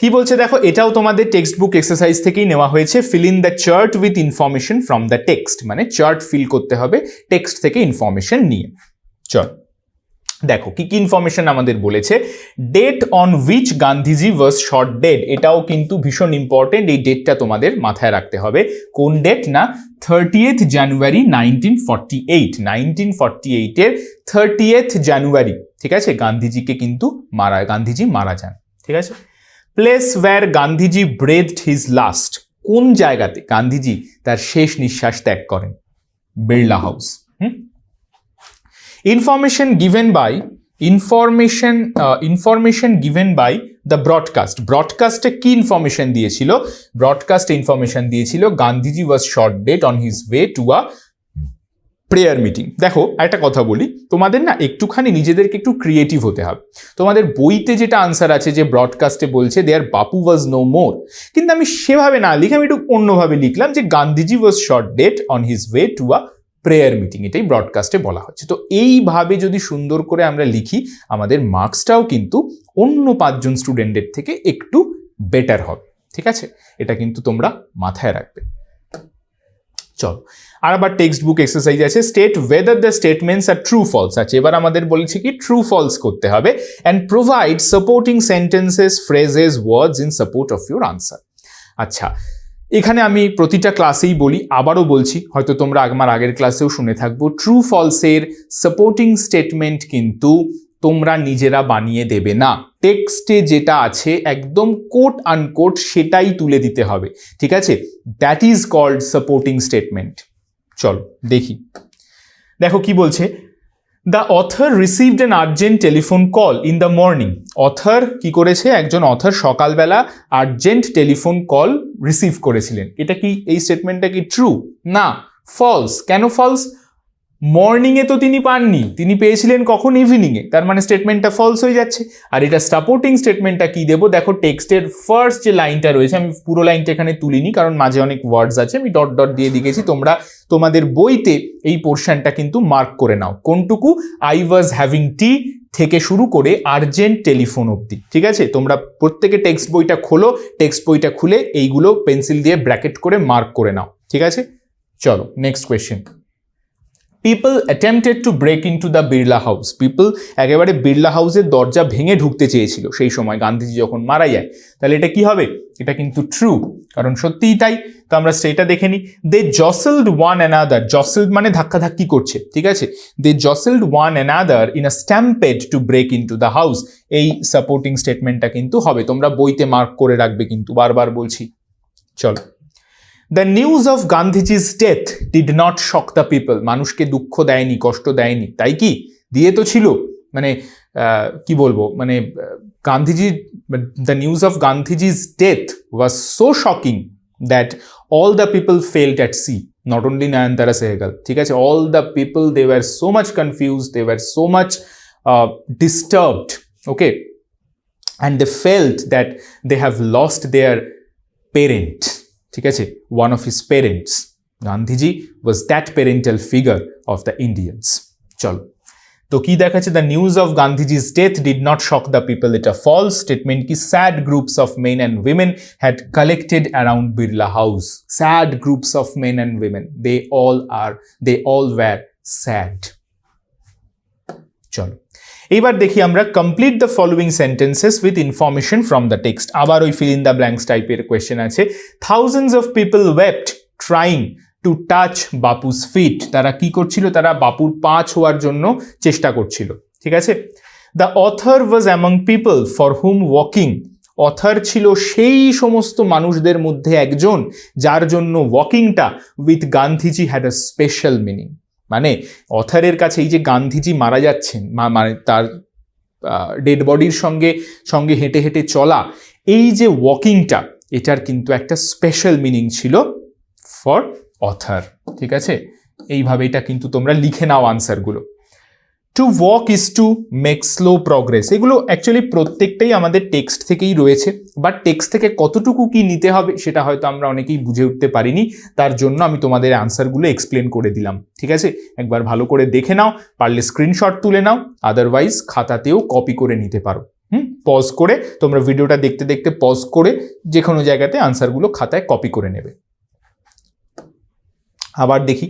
Speaker 2: কি বলছে দেখো, এটাও তোমাদের টেক্সট বুক এক্সারসাইজ থেকেই নেওয়া হয়েছে। Feel in the chart with information from the text, মানে চার্ট ফিল করতে হবে টেক্সট থেকে ইনফরমেশন নিয়ে। চল দেখো কি কি ইনফরমেশন আমাদের বলেছে। Date on which Gandhiji was shot dead, এটাও কিন্তু ভীষণ ইম্পর্টেন্ট, এই ডেটটা তোমাদের মাথায় রাখতে হবে। কোন ডেট না, 30th জানুয়ারি 1948, 1948-এর 30th জানুয়ারি, ঠিক আছে, গান্ধীজিকে কিন্তু গান্ধীজি মারা যান, ঠিক আছে। Place where Gandhiji breathed his last, কোন জায়গাতে গান্ধীজি তার শেষ নিঃশ্বাস ত্যাগ করেন, Birla house. Information given by the broadcast, ব্রডকাস্টে কি ইনফরমেশন দিয়েছিল, ব্রডকাস্টে ইনফরমেশন দিয়েছিল Gandhiji was shot dead on his way to a prayer meeting. দেখো একটা কথা বলি, তোমাদের না একটুখানি নিজেদেরকে একটু ক্রিয়েটিভ হতে হবে। তোমাদের বইতে যেটা আনসার আছে যে ব্রডকাস্টে বলছে দেয়ার বাপু ওয়াজ নো মোর, কিন্তু আমি সেভাবে না লিখে আমি একটু অন্যভাবে লিখলাম যে Gandhiji was shot dead on his way to a prayer meeting, এটাই ব্রডকাস্টে বলা হচ্ছে। তো এইভাবে যদি সুন্দর করে আমরা লিখি আমাদের মার্কসটাও কিন্তু অন্য 5 জন স্টুডেন্টের থেকে একটু বেটার হবে, ঠিক আছে, এটা কিন্তু তোমরা মাথায় রাখবে। চলো আর আবার টেক্সট বুক এক্সারসাইজ আছে, state whether the statements are true false আছে। এবার আমাদের বলেছে কি ট্রু ফলস করতে হবে, and provide supporting sentences, phrases, words in support of your answer. আচ্ছা এখানে আমি প্রতিটা ক্লাসেই বলি, আবারও বলছি, হয়তো তোমরা আমার আগের ক্লাসেও শুনে থাকবো, ট্রু ফলসের সাপোর্টিং স্টেটমেন্ট কিন্তু তোমরা নিজেরা বানিয়ে দেবে না, টেক্সটে যেটা আছে একদম কোট আনকোট সেটাই তুলে দিতে হবে, ঠিক আছে, that is called supporting statement. চলো দেখি, দেখো কি বলছে, the author received an urgent telephone call in the morning, author কি করেছে, একজন অথর সকালবেলা আর্জেন্ট টেলিফোন কল রিসিভ করেছিলেন। এটা কি, এই স্টেটমেন্টটা কি ট্রু? না, ফলস। কেন ফলস? মর্নিংয়ে তো তিনি পাননি, তিনি পেয়েছিলেন কখন, ইভিনিংয়ে, তার মানে স্টেটমেন্টটা ফলস হয়ে যাচ্ছে। আর এটা সাপোর্টিং স্টেটমেন্টটা কি দেবো, দেখো টেক্সটের ফার্স্ট যে লাইনটা রয়েছে, আমি পুরো লাইনটা এখানে তুলিনি কারণ মাঝে অনেক ওয়ার্ডস আছে, আমি ডট ডট দিয়ে দিয়েছি, তোমরা তোমাদের বইতে এই পোর্শনটা কিন্তু মার্ক করে নাও, কোনটুকু, আই ওয়াজ হ্যাভিং টি থেকে শুরু করে আর্জেন্ট টেলিফোন অবধি, ঠিক আছে। তোমরা প্রত্যেকে টেক্সট বইটা খোলো, টেক্সট বইটা খুলে এইগুলো পেন্সিল দিয়ে ব্র্যাকেট করে মার্ক করে নাও, ঠিক আছে। চলো next question. People attempted to break into the Birla house, people একেবারে বিড়লা হাউসের দরজা ভেঙে ঢুকতে চেয়েছিল সেই সময় গান্ধীজি যখন মারা যায়, তাহলে এটা কি হবে, এটা কিন্তু ট্রু, কারণ সত্যিই তাই। তো আমরা সেটা দেখে নিই, দে জসেলড ওয়ান অ্যানাদার, জসেলড মানে ধাক্কাধাক্কি করছে, ঠিক আছে, they jostled one another in a stampede to break into the house, এই সাপোর্টিং স্টেটমেন্টটা কিন্তু হবে, তোমরা বইতে মার্ক করে রাখবে কিন্তু, বারবার বলছি। চলো, the news of Gandhiji's death did not shock the people, মানুষকে দুঃখ দেয়নি, কষ্ট দেয়নি, তাই কি, দিয়ে তো ছিল, মানে কি বলবো, মানে Gandhiji, the news of Gandhiji's death was so shocking that all the people felt at sea, not only Nayantara Sahgal, ঠিক আছে, all the people, they were so much confused, they were so much disturbed, okay, and they felt that they have lost their parent, ঠিক আছে, one of his parents. Gandhiji was that parental figure of the Indians. চলো তো কি দেখাচ্ছে, the news of Gandhiji's death did not shock the people, এটা false statement কি, sad groups of men and women had collected around Birla House, sad groups of men and women, they all were sad. চলো এইবার দেখি আমরা, complete the following sentences with information from the text, আবার ওই fill in the blanks টাইপের question আছে। Thousands of people wept trying to touch Bapu's feet, তারা কি করছিল, তারা বাপুর পা ছোঁয়ার জন্য চেষ্টা করছিল, ঠিক আছে। The author was among people for whom walking, author ছিল সেই সমস্ত মানুষদের মধ্যে একজন যার জন্য ওয়াকিংটা with Gandhiji had a special meaning, মানে অথারের কাছে এই যে গান্ধীজি মারা যাচ্ছেন, মানে তার ডেড বডির সঙ্গে হেঁটে হেঁটে চলা, এই যে ওয়াকিংটা, এটার কিন্তু একটা স্পেশাল মিনিং ছিল ফর অথার। ঠিক আছে, এইভাবে এটা কিন্তু তোমরা লিখে নাও আনসারগুলো। To walk is to make slow progress, এগুলো অ্যাকচুয়ালি প্রত্যেকটাই আমাদের টেক্সট থেকেই রয়েছে, বাট টেক্সট থেকে কতটুকু কি নিতে হবে সেটা হয়তো আমরা অনেকেই বুঝে উঠতে পারিনি, তার জন্য আমি তোমাদের আনসারগুলো এক্সপ্লেন করে দিলাম। ঠিক আছে, একবার ভালো করে দেখে নাও, পারলে স্ক্রিনশট তুলে নাও, আদারওয়াইজ খাতাতেও কপি করে নিতে পারো। পজ করে তোমরা ভিডিওটা দেখতে দেখতে পজ করে যে কোনো জায়গাতে আনসারগুলো খাতায় কপি করে নেবে। আবার দেখি,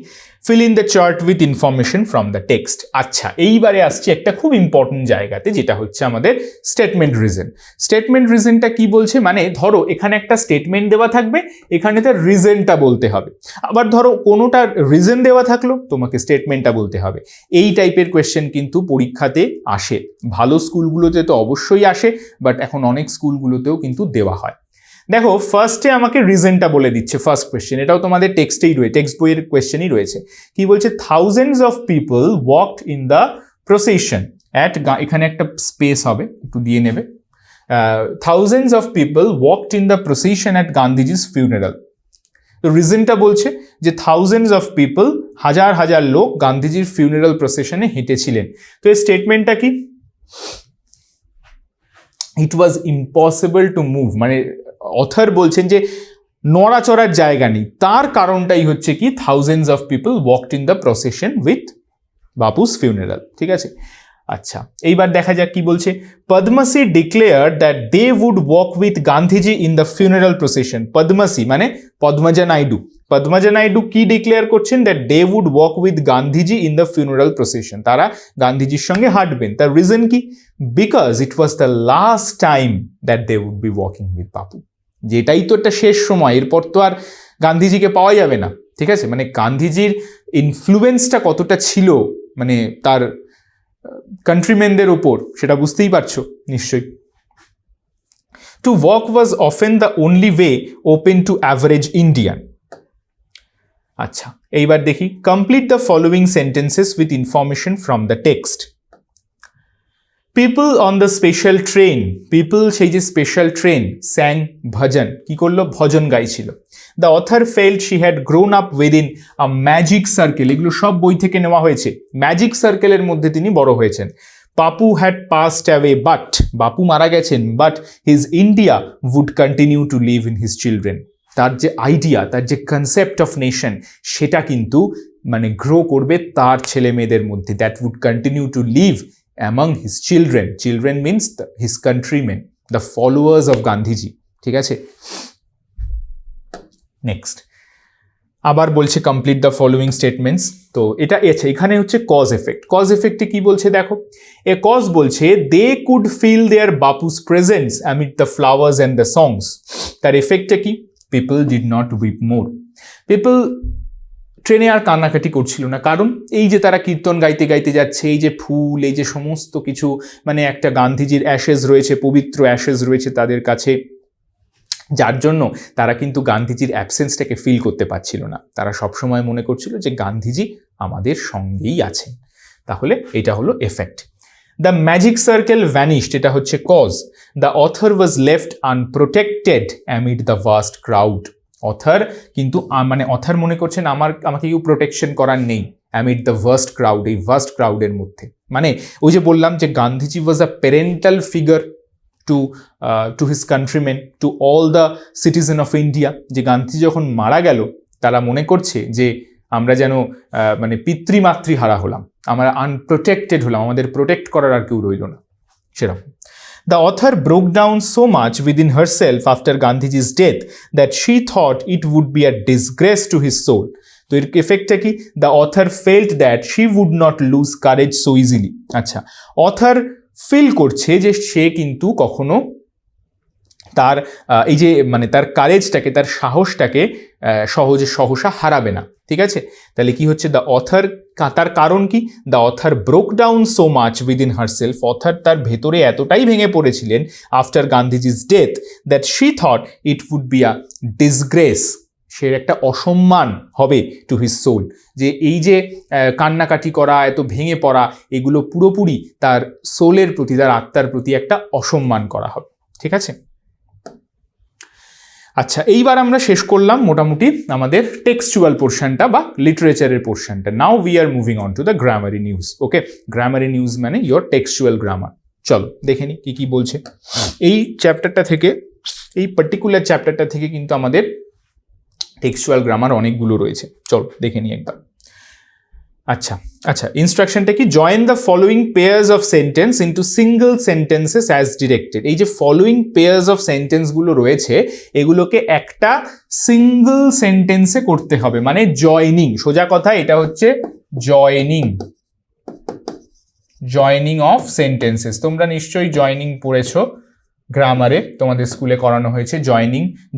Speaker 2: fill in the chart with information from the text। আচ্ছা, এইবারে আসছে একটা খুব ইম্পর্টেন্ট জায়গাতে, যেটা হচ্ছে আমাদের স্টেটমেন্ট রিজন। স্টেটমেন্ট রিজনটা কি বলছে, মানে ধরো এখানে একটা স্টেটমেন্ট দেওয়া থাকবে, এখানে তার রিজনটা বলতে হবে। আবার ধরো কোনোটার রিজন দেওয়া থাকলো, তোমাকে স্টেটমেন্টটা বলতে হবে। এই টাইপের কোয়েশ্চেন কিন্তু পরীক্ষাতে আসে, ভালো স্কুলগুলোতে তো অবশ্যই আসে, বাট এখন অনেক স্কুলগুলোতেও কিন্তু দেওয়া হয়। দেখো, ফার্স্টে আমাকে রিজনটা বলে দিচ্ছে, ফার্স্ট কোয়েশ্চেন, এটাও তোমাদের টেক্সটেই রয়েছে, টেক্সট বইয়ের কোয়েশ্চেনই রয়েছে। কি বলছে, thousands of people walked in the procession at, এখানে একটা স্পেস হবে, একটু দিয়ে নেবে, thousands of people walked in the procession at Gandhiji's funeral. তো রিজনটা বলছে যে থাউজেন্ডস অফ পিপল, হাজার হাজার লোক গান্ধীজির ফিউনারাল প্রসেশনে হেঁটেছিলেন। তো এই স্টেটমেন্টটা কি, it was impossible to move, মানে অথর বলছেন যে নড়াচড়ার জায়গা নেই, তার কারণটাই হচ্ছে কি thousands of people walked in the procession with Bapu's funeral. ঠিক আছে, আচ্ছা এইবার দেখা যাক কি বলছে। Padmashri declare that they would walk with Gandhiji in the funeral procession. Padmashri মানে পদ্মজা নাইডু, পদ্মজা নাইডু কি ডিক্লেয়ার করছেন, that they would walk with Gandhiji in the funeral procession, তারা গান্ধীজির সঙ্গে হাঁটবেন। তার রিজন কি, because it was the last time that they would be walking with Bapu, যেটাই তো একটা শেষ সময়, এরপর তো আর গান্ধীজিকে পাওয়া যাবে না। ঠিক আছে, মানে গান্ধীজির ইনফ্লুয়েন্সটা কতটা ছিল মানে তার কান্ট্রিম্যানদের ওপর, সেটা বুঝতেই পারছো নিশ্চয়ই। To walk was often the only way open to average Indian. আচ্ছা এইবার দেখি, complete the following sentences with information from the text. People on the special train, people সেই যে স্পেশাল ট্রেন, স্যাং ভজন, কি করলো, ভজন গাইছিল। The author felt she had grown up within a magic circle, এগুলো সব বই থেকে নেওয়া হয়েছে, ম্যাজিক সার্কেলের মধ্যে তিনি বড় হয়েছেন। বাপু had passed away, but Bapu মারা গেছেন, but his India would continue to live in his children, তার যে আইডিয়া, তার যে কনসেপ্ট অফ নেশন, সেটা কিন্তু মানে গ্রো করবে তার ছেলে মেয়েদের মধ্যে, that would continue to live among his children, children means his countrymen, the followers of Gandhiji। ঠিক আছে, নেক্সট আবার বলছে কমপ্লিট দ্য ফলোয়িং স্টেটমেন্টস। তো এটা এখানে হচ্ছে কজ এফেক্ট। কজ এফেক্টে কি বলছে দেখো, এ কজ বলছে they could feel their Bapu's presence amid the flowers and the songs. তার এফেক্টটা কি, people did not weep more, people ট্রেনে আর কান্নাকাটি করছিল না, কারণ এই যে তারা কীর্তন গাইতে গাইতে যাচ্ছে, এই যে ফুল, এই যে সমস্ত কিছু, মানে একটা গান্ধীজির অ্যাশেজ রয়েছে, পবিত্র অ্যাশেজ রয়েছে তাদের কাছে, যার জন্য তারা কিন্তু গান্ধীজির অ্যাবসেন্সটাকে ফিল করতে পারছিল না। তারা সবসময় মনে করছিল যে গান্ধীজি আমাদের সঙ্গেই আছেন। তাহলে এটা হলো effect. The magic circle vanished, এটা হচ্ছে cause. The author was left unprotected amid the vast crowd, author কিন্তু মানে অথার মনে করছেন আমাকে কেউ প্রোটেকশন করার নেই, অ্যামিড দ্য ভাস্ট ক্রাউড, এই ভাস্ট ক্রাউডের মধ্যে। মানে ওই যে বললাম যে Gandhiji was a parental figure to his countrymen, to all the citizen of India, যে গান্ধীজি যখন মারা গেল তারা মনে করছে যে আমরা যেন মানে পিতৃমাতৃহারা হলাম, আমরা আনপ্রোটেক্টেড হলাম, আমাদের প্রোটেক্ট করার আর কেউ রইল না, সেরকম। The author broke down so much within herself after Gandhiji's death that she thought it would be a disgrace to his soul. তো এর এফেক্টটা কি, the author felt that she would not lose courage so easily. আচ্ছা, author feel করছে যে সে কিন্তু কখনো তার এই যে মানে তার কারেজটাকে, তার সাহসটাকে সহসা হারাবে না। ঠিক আছে, তাহলে কি হচ্ছে, দ্য অথার, তার কারণ কি, the author broke down so much within herself, author তার ভেতরে এতটাই ভেঙে পড়েছিলেন after Gandhiji's death that she thought it would be a disgrace, সে একটা অসম্মান হবে টু হিজ সোল, যে এই যে কান্নাকাটি করা, এত ভেঙে পড়া, এগুলো পুরোপুরি তার সোলের প্রতি, তার আত্মার প্রতি একটা অসম্মান করা হবে। ঠিক আছে, আচ্ছা, এইবার আমরা শেষ করলাম মোটামুটি আমাদের টেক্সচুয়াল পোর্শনটা বা লিটারেচারের পোর্শনটা। Now we are moving on to the grammar in use. Okay, grammar in use মানে ইয়োর টেক্সচুয়াল গ্রামার। চলো দেখে নি কি কি বলছে এই চ্যাপ্টারটা থেকে। এই পার্টিকুলার চ্যাপ্টারটা থেকে কিন্তু আমাদের টেক্সচুয়াল গ্রামার অনেকগুলো রয়েছে, চলো দেখে নি একবার। আচ্ছা, ইনস্ট্রাকশনটা কি? Join the following pairs of sentence into single sentences as directed. এই যে ফলোয়িং পেয়ার্স অফ সেন্টেন্সগুলো রয়েছে এগুলোকে একটা সিঙ্গল সেন্টেন্সে করতে হবে, মানে জয়নিং। সোজা কথা এটা হচ্ছে জয়নিং অফ সেন্টেন্সেস। তোমরা নিশ্চয়ই জয়নিং পড়েছো গ্রামারে, তোমাদের স্কুলে করানো হয়েছে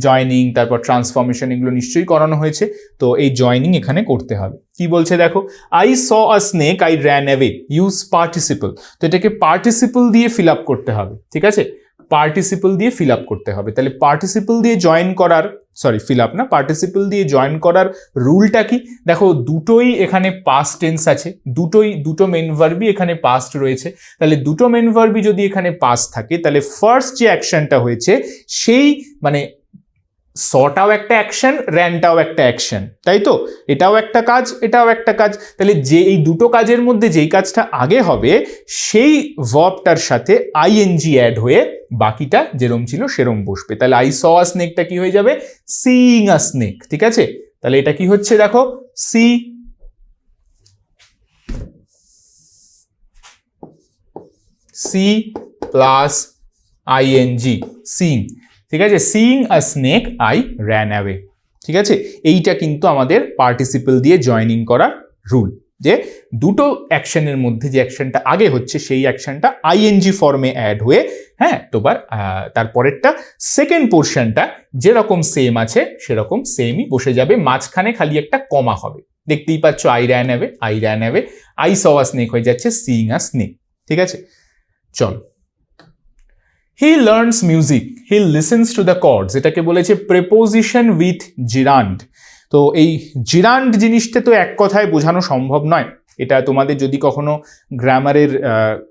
Speaker 2: জয়নিং, তারপর ট্রান্সফরমেশন, এগুলো নিশ্চয়ই করানো হয়েছে। তো এই জয়নিং এখানে করতে হবে। কি বলছে দেখো, I saw a snake I ran away, use participle. তো এটাকে পার্টিসিপল দিয়ে ফিল আপ করতে হবে, ঠিক আছে? পার্টিসিপল দিয়ে ফিল আপ করতে হবে। তাহলে পার্টিসিপল দিয়ে জয়েন করার, সরি ফিল আপ না, পার্টিসিপল দিয়ে জয়েন করার রুলটা কি? দেখো দুটোই এখানে পাস্ট টেন্স আছে, দুটো মেন ভার্বই এখানে পাস্ট রয়েছে। তাহলে দুটো মেন ভার্বই যদি এখানে পাস্ট থাকে তাহলে ফার্স্ট যে অ্যাকশনটা হয়েছে সেই মানে সটাও একটা অ্যাকশন, র্যানটাও একটা অ্যাকশন, তাই তো? এটাও একটা কাজ, এটাও একটা কাজ। তাহলে যে এই দুটো কাজের মধ্যে যেই কাজটা আগে হবে সেই ভার্বটার সাথে আইএনজি অ্যাড হয়ে বাকিটা যেরম ছিল সেরম বসবে। তাহলে আই স আ স্নেকটা কি হয়ে যাবে? সিইং আ স্নেক, ঠিক আছে? তাহলে এটা কি হচ্ছে দেখো, সি প্লাস আইএনজি, সিইং, ঠিক আছে? Seeing a snake I ran away, ঠিক আছে? এইটা কিন্তু আমাদের পার্টিসিপল দিয়ে জয়েনিং করার রুল, যে দুটো অ্যাকশনের মধ্যে যে অ্যাকশনটা আগে হচ্ছে সেই অ্যাকশনটা আইএনজি ফর্মে অ্যাড হয়ে, হ্যাঁ, তারপরেরটা সেকেন্ড পোর্শনটা যেরকম সেম আছে সেরকম সেমই বসে যাবে, মাঝখানে খালি একটা কমা হবে। দেখতেই পাচ্ছ I ran away, I saw a snake হয়ে যাচ্ছে সিইং আ স্নেক, ঠিক আছে? চল, হি learns music, he listens to the chords, এটাকে বলেছে প্রেপোজিশন উইথ জিরান্ড। তো এই জিরান্ড জিনিসটা তো এক কথায় বোঝানো সম্ভব নয়। এটা তোমাদের যদি কখনো গ্রামারের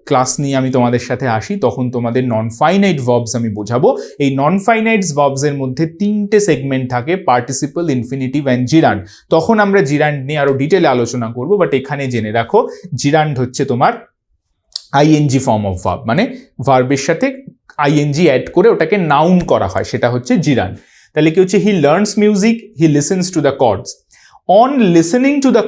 Speaker 2: ক্লাস নিয়ে আমি তোমাদের সাথে আসি তখন তোমাদের নন ফাইনাইট ভার্বস আমি বোঝাবো। এই নন ফাইনাইট ভার্বসের মধ্যে তিনটে সেগমেন্ট থাকে, পার্টিসিপল, ইনফিনিটিভ অ্যান্ড জিরান্ড। তখন আমরা জিরান্ড নিয়ে আরো ডিটেলে আলোচনা করব, বাট এখানে জেনে রাখো জিরান্ড হচ্ছে তোমার আইএনজি ফর্ম অফ ভার্ব, মানে ভার্বের সাথে আইএনজি অ্যাড করে ওটাকে নাউন করা হয়, সেটা হচ্ছে জিরান্ড। তাহলে কি হচ্ছে, he learns music, he listens to the chords. On listening to the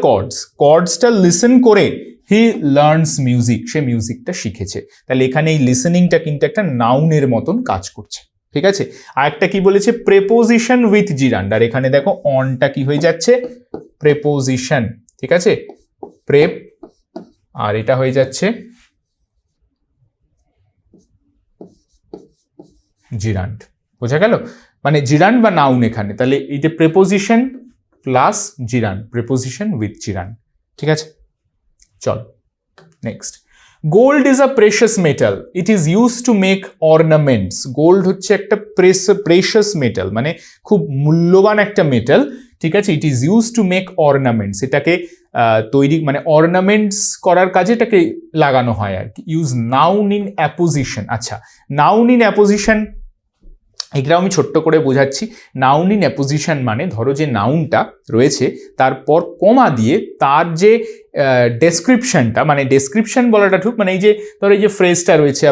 Speaker 2: কর্ডসটা লিসেন করে হি লার্নস মিউজিক, সে মিউজিকটা শিখেছে। তাহলে এখানে এই লিসেনিংটা কিন্তু একটা নাউনের মতন কাজ করছে, ঠিক আছে? আর একটা কি বলেছে, প্রেপোজিশন উইথ জিরান্ড। আর এখানে দেখো অনটা কি হয়ে যাচ্ছে, প্রেপোজিশন, ঠিক আছে? প্রেপ, আর এটা হয়ে যাচ্ছে জিরান্ড। বোঝা গেল? মানে জিরান্ড বা নাউন এখানে। তাহলে এই যে প্রেপোজিশন প্লাস জিরান্ড, প্রেপোজিশন উইথ জিরান্ড, ঠিক আছে? চল next. Gold is a precious metal, it is use to make ornaments. Gold হচ্ছে একটা প্রেশাস মেটাল, মানে খুব মূল্যবান একটা মেটাল, ঠিক আছে? It is use to make ornaments, এটাকে তৈরি মানে অর্নামেন্টস করার কাজে এটাকে লাগানো হয় আর কি। Use noun in apposition. আচ্ছা, নাউন ইন অ্যাপোজিশন এটাও আমি ছোট্ট করে বোঝাচ্ছি। নাউন ইন অ্যাপোজিশন মানে ধরো যে নাউনটা রয়েছে তারপর কমা দিয়ে তার যে ডেসক্রিপশনটা, মানে ডেসক্রিপশন বলাটা ঠিক, মানে এই যে ধরো এই যে ফ্রেজটা রয়েছে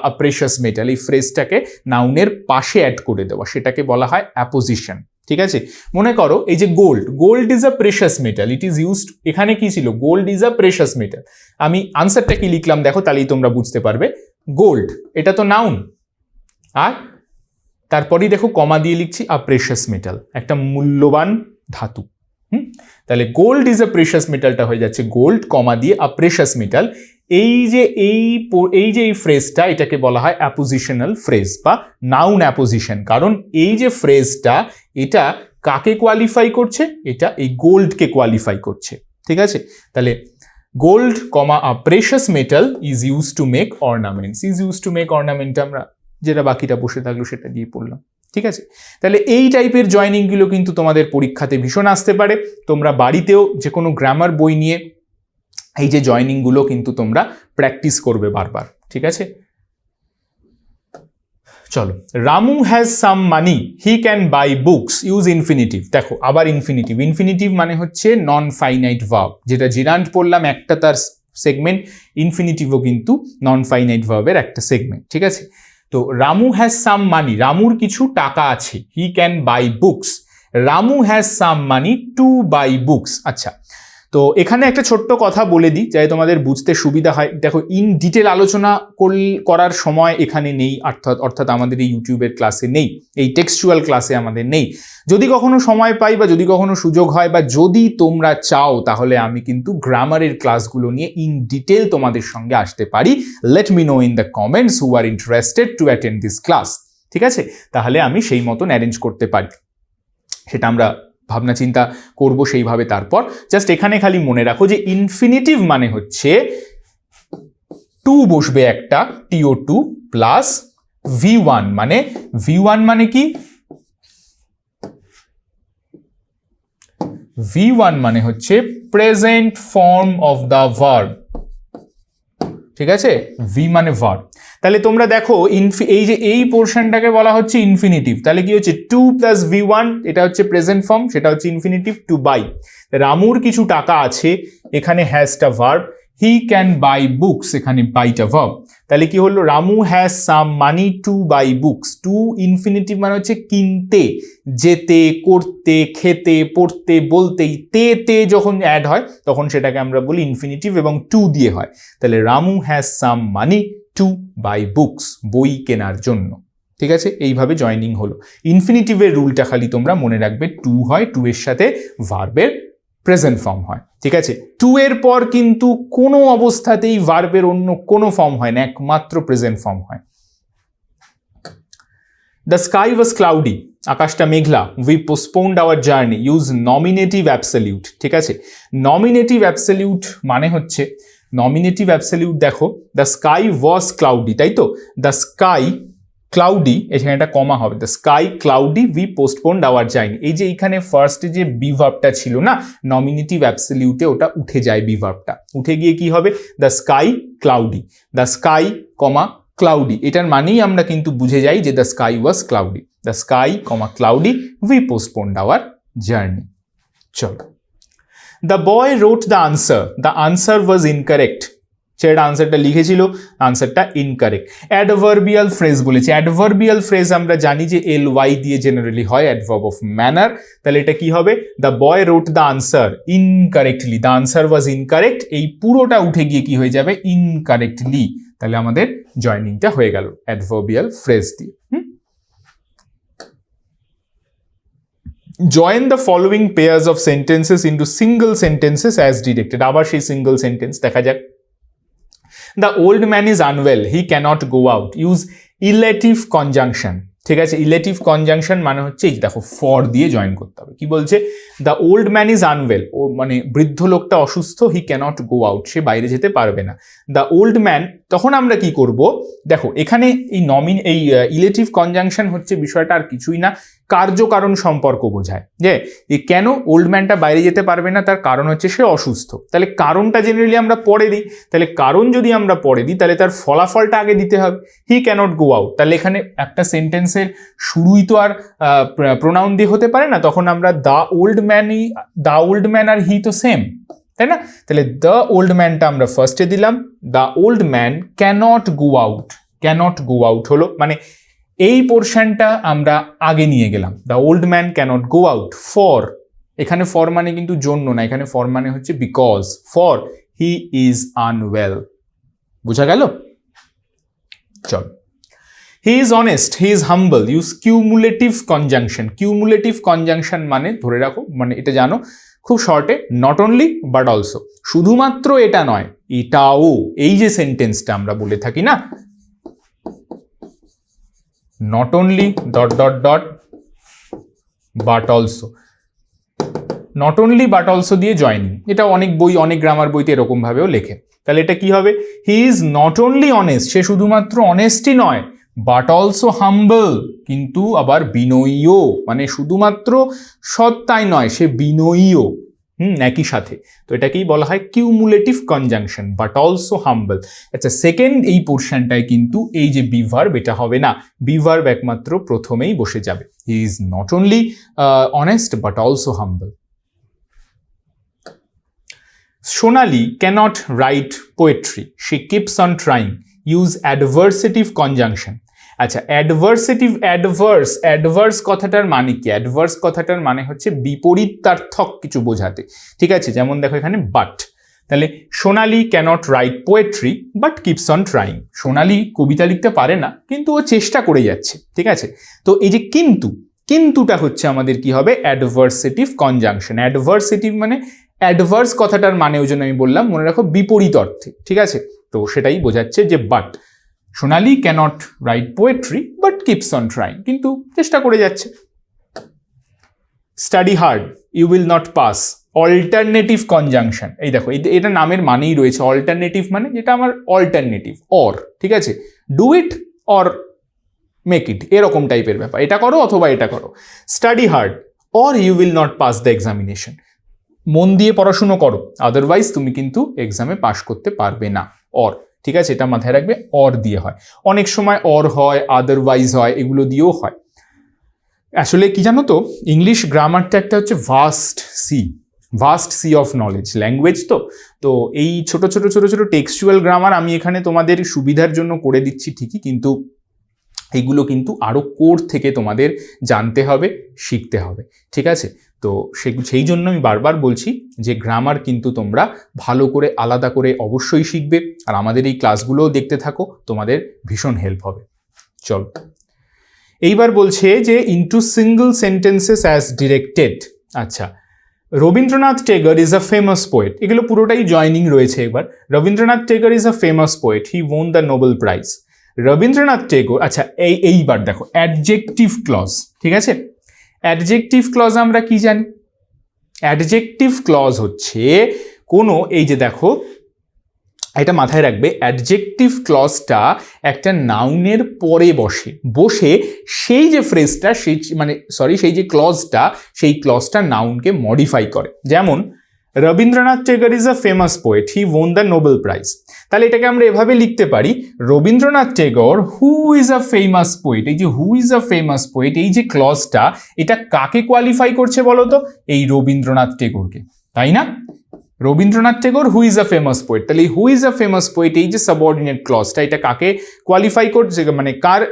Speaker 2: আ প্রেশাস মেটাল, এই ফ্রেজটাকে নাউনের পাশে অ্যাড করে দেওয়া, সেটাকে বলা হয় অ্যাপোজিশন, ঠিক আছে? মনে করো এই যে gold is a precious metal, it is used, এখানে কি ছিল, gold is a precious metal. আমি আনসারটা কি লিখলাম দেখো, তাহলেই তোমরা বুঝতে পারবে। গোল্ড এটা তো নাউন, আর তারপরেই দেখো কমা দিয়ে লিখছি আ প্রেশাস মেটাল, একটা মূল্যবান ধাতু। তাহলে গোল্ড ইজ আ প্রেশাস মেটালটা হয়ে যাচ্ছে গোল্ড, কমা দিয়ে আ প্রেশাস মেটাল। এই যে এই ফ্রেজটা, এটাকে বলা হয় অ্যাপোজিশনাল ফ্রেজ বা নাউন অ্যাপোজিশন। কারণ এই যে ফ্রেজটা, এটা কাকে কোয়ালিফাই করছে, এটা এই গোল্ডকে কোয়ালিফাই করছে, ঠিক আছে? তাহলে gold comma a precious metal is use to make ornaments, is use to make ornament, আমরা যেটা বাকিটা বসে থাকলো সেটা দিয়ে পড়লাম, ঠিক আছে? তাহলে এই টাইপের জয়নিংগুলো কিন্তু তোমাদের পরীক্ষাতে ভীষণ আসতে পারে। তোমরা বাড়িতেও যে কোনো গ্রামার বই নিয়ে এই যে জয়নিংগুলো কিন্তু তোমরা প্র্যাকটিস করবে বারবার, ঠিক আছে? চলো, Ramu has some money, he can buy books, use infinitive. দেখো আবার ইনফিনিটিভ, ইনফিনিটিভ মানে হচ্ছে নন ফাইনাইট ভার্ব, যেটা জিরান্ট পড়লাম একটা তার সেগমেন্ট, ইনফিনিটিভও কিন্তু নন ফাইনাইট ভার্বের একটা সেগমেন্ট, ঠিক আছে। তো রামু হ্যাজ সাম মানি, রামুর কিছু টাকা আছে, হি can buy books, Ramu has some money to buy books. আচ্ছা, তো এখানে একটা ছোট্ট কথা বলে দিই যাতে তোমাদের বুঝতে সুবিধা হয়। দেখো ইন ডিটেল আলোচনা করার সময় এখানে নেই, অর্থাৎ আমাদের এই ইউটিউবের ক্লাসে নেই, এই টেক্সচুয়াল ক্লাসে আমাদের নেই। যদি কখনো সময় পাই বা যদি কখনো সুযোগ হয় বা যদি তোমরা চাও, তাহলে আমি কিন্তু গ্রামারের ক্লাসগুলো নিয়ে ইন ডিটেল তোমাদের সঙ্গে আসতে পারি। Let me no in the comments who are interested to attend this class, ঠিক আছে। তাহলে আমি সেই মতন অ্যারেঞ্জ করতে পারি, সেটা আমরা ভাবনা চিন্তা করব সেইভাবে। তারপর জাস্ট এখানে খালি মনে রাখো যে ইনফিনিটিভ মানে হচ্ছে টু বসবে একটা, TO2 প্লাস V1, মানে V1 মানে কি, V1 মানে হচ্ছে present form of the verb, ঠিক আছে। V মানে ভার্ব। তাহলে তোমরা দেখো এই যে এই পোর্শনটাকে বলা হচ্ছে ইনফিনিটিভ, তাহলে কি হচ্ছে 2 প্লাস V1, এটা হচ্ছে প্রেজেন্ট ফর্ম, সেটা হচ্ছে ইনফিনিটিভ, টু বাই। রামুর কিছু টাকা আছে, এখানে হ্যাজটা verb, he can buy books, এখানে বাইটা ভার্ব। তাহলে কি হলো, Ramu has some money to buy books. To infinitive মানে হচ্ছে কিনতে, যেতে, করতে, খেতে, পড়তে, বলতেই, তে যখন অ্যাড হয় তখন সেটাকে আমরা বলি ইনফিনিটিভ এবং টু দিয়ে হয়। তাহলে Ramu has some money to buy books, বই কেনার জন্য, ঠিক আছে। এইভাবে জয়নিং হলো। ইনফিনিটিভের রুলটা খালি তোমরা মনে রাখবে, টু হয়, টু এর সাথে ভার্বের প্রেজেন্ট ফর্ম হয়, ঠিক আছে। টু এর পর কিন্তু কোনো অবস্থাতেই ভার্বের অন্য কোনো ফর্ম হয় না, একমাত্র প্রেজেন্ট ফর্ম হয়। দ্য স্কাই ওয়াজ ক্লাউডি, আকাশটা মেঘলা। We postponed our journey, use nominative absolute, ঠিক আছে। নমিনেটিভ অ্যাবসলিউট মানে হচ্ছে, নমিনেটিভ অ্যাবসলিউট দেখো, দ্য স্কাই ওয়াজ ক্লাউডি, তাই তো, দ্য স্কাই ক্লাউডি, এখানে একটা কমা হবে, the sky cloudy, we postponed our journey. এই যে এইখানে ফার্স্টে যে বি ভার্বটা ছিল না, নমিনেটিভ অ্যাবসলিউটে ওটা উঠে যায়, বি ভার্বটা উঠে গিয়ে কি হবে, the sky cloudy, the sky comma cloudy, এটার মানেই আমরা কিন্তু বুঝে যাই যে the sky was cloudy, the sky comma cloudy, we postponed our journey. চলো, the boy wrote the answer was incorrect, সেটা আনসারটা লিখেছিল, আনসারটা ইনকারেক্ট। অ্যাডভার্বিয়াল ফ্রেজ বলেছে, অ্যাডভার্বিয়াল ফ্রেজ আমরা জানি যে ly দিয়ে জেনারেলি হয়, অ্যাডভার্ব অফ ম্যানার। তাহলে এটা কি হবে, the boy wrote the answer incorrectly, the answer was incorrect, এই পুরোটা উঠে গিয়ে কি হয়ে যাবে, ইনকারেক্টলি। তাহলে আমাদের জয়নিংটা হয়ে গেল অ্যাডভার্বিয়াল ফ্রেজ দিয়ে। Join the following pairs of sentences into single sentences as directed. আবার সেই সিঙ্গল সেন্টেন্স দেখা যাক। The old man is unwell, he cannot go out. Use relative conjunction, ঠিক আছে। ইলেটিভ কনজাংশন মানে হচ্ছে এই দেখো ফর দিয়ে জয়েন করতে হবে। কি বলছে, the old man is unwell, ও মানে বৃদ্ধ লোকটা অসুস্থ, হি ক্যানট গো আউট, সে বাইরে যেতে পারবে না। দ্য ওল্ড ম্যান, তখন আমরা কি করব, দেখো এখানে এই ইলেটিভ কনজাংশন হচ্ছে বিষয়টা আর কিছুই না, কার্যকারণ সম্পর্ক বোঝায়, যে কেন ওল্ড ম্যানটা বাইরে যেতে পারবে না, তার কারণ হচ্ছে সে অসুস্থ। তাহলে কারণটা জেনারেলি আমরা পরে দিই, তাহলে কারণ যদি আমরা পরে দিই তাহলে তার ফলাফলটা আগে দিতে হবে, হি ক্যানট গো আউট। তাহলে এখানে একটা সেন্টেন্সের শুরুই তো আর প্রোনাউন দিয়ে হতে পারে না, তখন আমরা দ্য ওল্ড ম্যান আর হি তো সেম, তাই না। তাহলে দ্য ওল্ড ম্যানটা আমরা ফার্স্টে দিলাম, the old man cannot go out হলো, মানে এই পোর্শনটা আমরা আগে নিয়ে গেলাম, the old man cannot go out for, এখানে ফর মানে কিন্তু জন্য না, এখানে ফর মানে হচ্ছে because, for he is unwell. বুঝা গেল? চল, he is honest, he is humble. Use cumulative conjunction. Cumulative conjunction মানে ধরে রাখো, মানে এটা জানো খুব শর্টে, নট অনলি বাট অলসো, শুধুমাত্র এটা নয় এটাও, এই যে সেন্টেন্সটা আমরা বলে থাকি না, not only dot dot dot but also, not only but also দিয়ে জয়েনিং, এটা অনেক বই, অনেক গ্রামার বইতে এরকম ভাবেও লেখে। তাহলে এটা কি হবে, he is not only honest, সে শুধুমাত্র অনেস্টই নয়, বাট অলসো হাম্বল, কিন্তু আবার বিনয়ীও, মানে শুধুমাত্র সৎ তাই নয়, সে বিনয়ীও, একই সাথে। তো এটাকেই বলা হয় কিউমুলেটিভ কনজাংশন, বাট অলসো হাম্বল। আচ্ছা, সেকেন্ড এই পোর্শনটায় কিন্তু এই যে বি ভার্ব, এটা হবে না। বি ভার্ব একমাত্র প্রথমেই বসে যাবে। He is not only honest but also humble. Sonali cannot write poetry, she keeps on trying, use adversative conjunction. আচ্ছা, অ্যাডভার্স কথাটার মানে কি? অ্যাডভার্স কথাটার মানে হচ্ছে বিপরীতার্থক কিছু বোঝাতে, ঠিক আছে? যেমন দেখো এখানে বাট, তাহলে Sonali cannot write poetry but keeps on trying. Sonali কবিতা লিখতে পারে না, কিন্তু ও চেষ্টা করে যাচ্ছে, ঠিক আছে? তো এই যে কিন্তুটা হচ্ছে আমাদের কি হবে? Adversative conjunction. অ্যাডভার্সেটিভ মানে অ্যাডভার্স কথাটার মানে ওই জন্য আমি বললাম, মনে রাখো বিপরীত অর্থে, ঠিক আছে? তো সেটাই বোঝাচ্ছে যে but Sonali cannot write poetry but keeps on trying, কিন্তু চেষ্টা করে যাচ্ছে। Study hard, you will not pass, alternative conjunction. এই দেখো এটা নামের মানেই রয়েছে। অল্টারনেটিভ মানে যেটা আমার অল্টারনেটিভ, অর, ঠিক আছে? Do it or make it, এরকম টাইপের ব্যাপার। এটা করো অথবা এটা করো। Study hard or you will not pass the examination, মন দিয়ে পড়াশুনো করো, আদারওয়াইজ তুমি কিন্তু এক্সামে পাস করতে পারবে না। অর, ঠিক আছে? এটা মাথায় রাখবে, অর দিয়ে হয়। অনেক সময় অর হয়, আদারওয়াইজ হয়, এগুলো দিয়েও হয়। আসলে কি জানো তো, ইংলিশ গ্রামারটা একটা হচ্ছে vast sea of knowledge language. তো এই ছোট ছোট টেক্সচুয়াল গ্রামার আমি এখানে তোমাদের সুবিধার জন্য করে দিচ্ছি ঠিকই, কিন্তু এইগুলো কিন্তু আরও কোর থেকে তোমাদের জানতে হবে, শিখতে হবে, ঠিক আছে? তো সেই জন্য আমি বারবার বলছি যে গ্রামার কিন্তু তোমরা ভালো করে আলাদা করে অবশ্যই শিখবে, আর আমাদের এই ক্লাসগুলোও দেখতে থাকো, তোমাদের ভীষণ হেল্প হবে। চলো, এইবার বলছে যে into single sentences as directed. আচ্ছা, Rabindranath Tagore is a famous poet, এগুলো পুরোটাই জয়নিং রয়েছে। একবার Rabindranath Tagore is a famous poet, he won the Nobel prize. Rabindranath Tagore, আচ্ছা এইবার দেখো অ্যাডজেক্টিভ ক্লজ, ঠিক আছে? অ্যাডজেক্টিভ ক্লজ আমরা কি জানি? অ্যাডজেক্টিভ ক্লজ হচ্ছে কোনো, এই যে দেখো এটা মাথায় রাখবে, অ্যাডজেক্টিভ ক্লজটা একটা নাউনের পরে বসে সেই যে ফ্রেজটা, সেই যে ক্লজটা, সেই ক্লজটা নাউনকে মডিফাই করে। যেমন Rabindranath Tagore is a famous poet, he won the Nobel prize. তাহলে এটাকে আমরা এভাবে লিখতে পারি, Rabindranath Tagore who is a famous poet. এই যে হু ইজ আ ফেমাস পোয়েট, এই যে ক্লজটা, এটা কাকে কোয়ালিফাই করছে বলো তো? এই রবীন্দ্রনাথ টেগরকে, তাই না? Rabindranath Tagore who is a famous poet, তাহলে who is a famous poet, এই যে সাবঅর্ডিনেট ক্লজটা, এটা কাকে কোয়ালিফাই করছে? মানে কার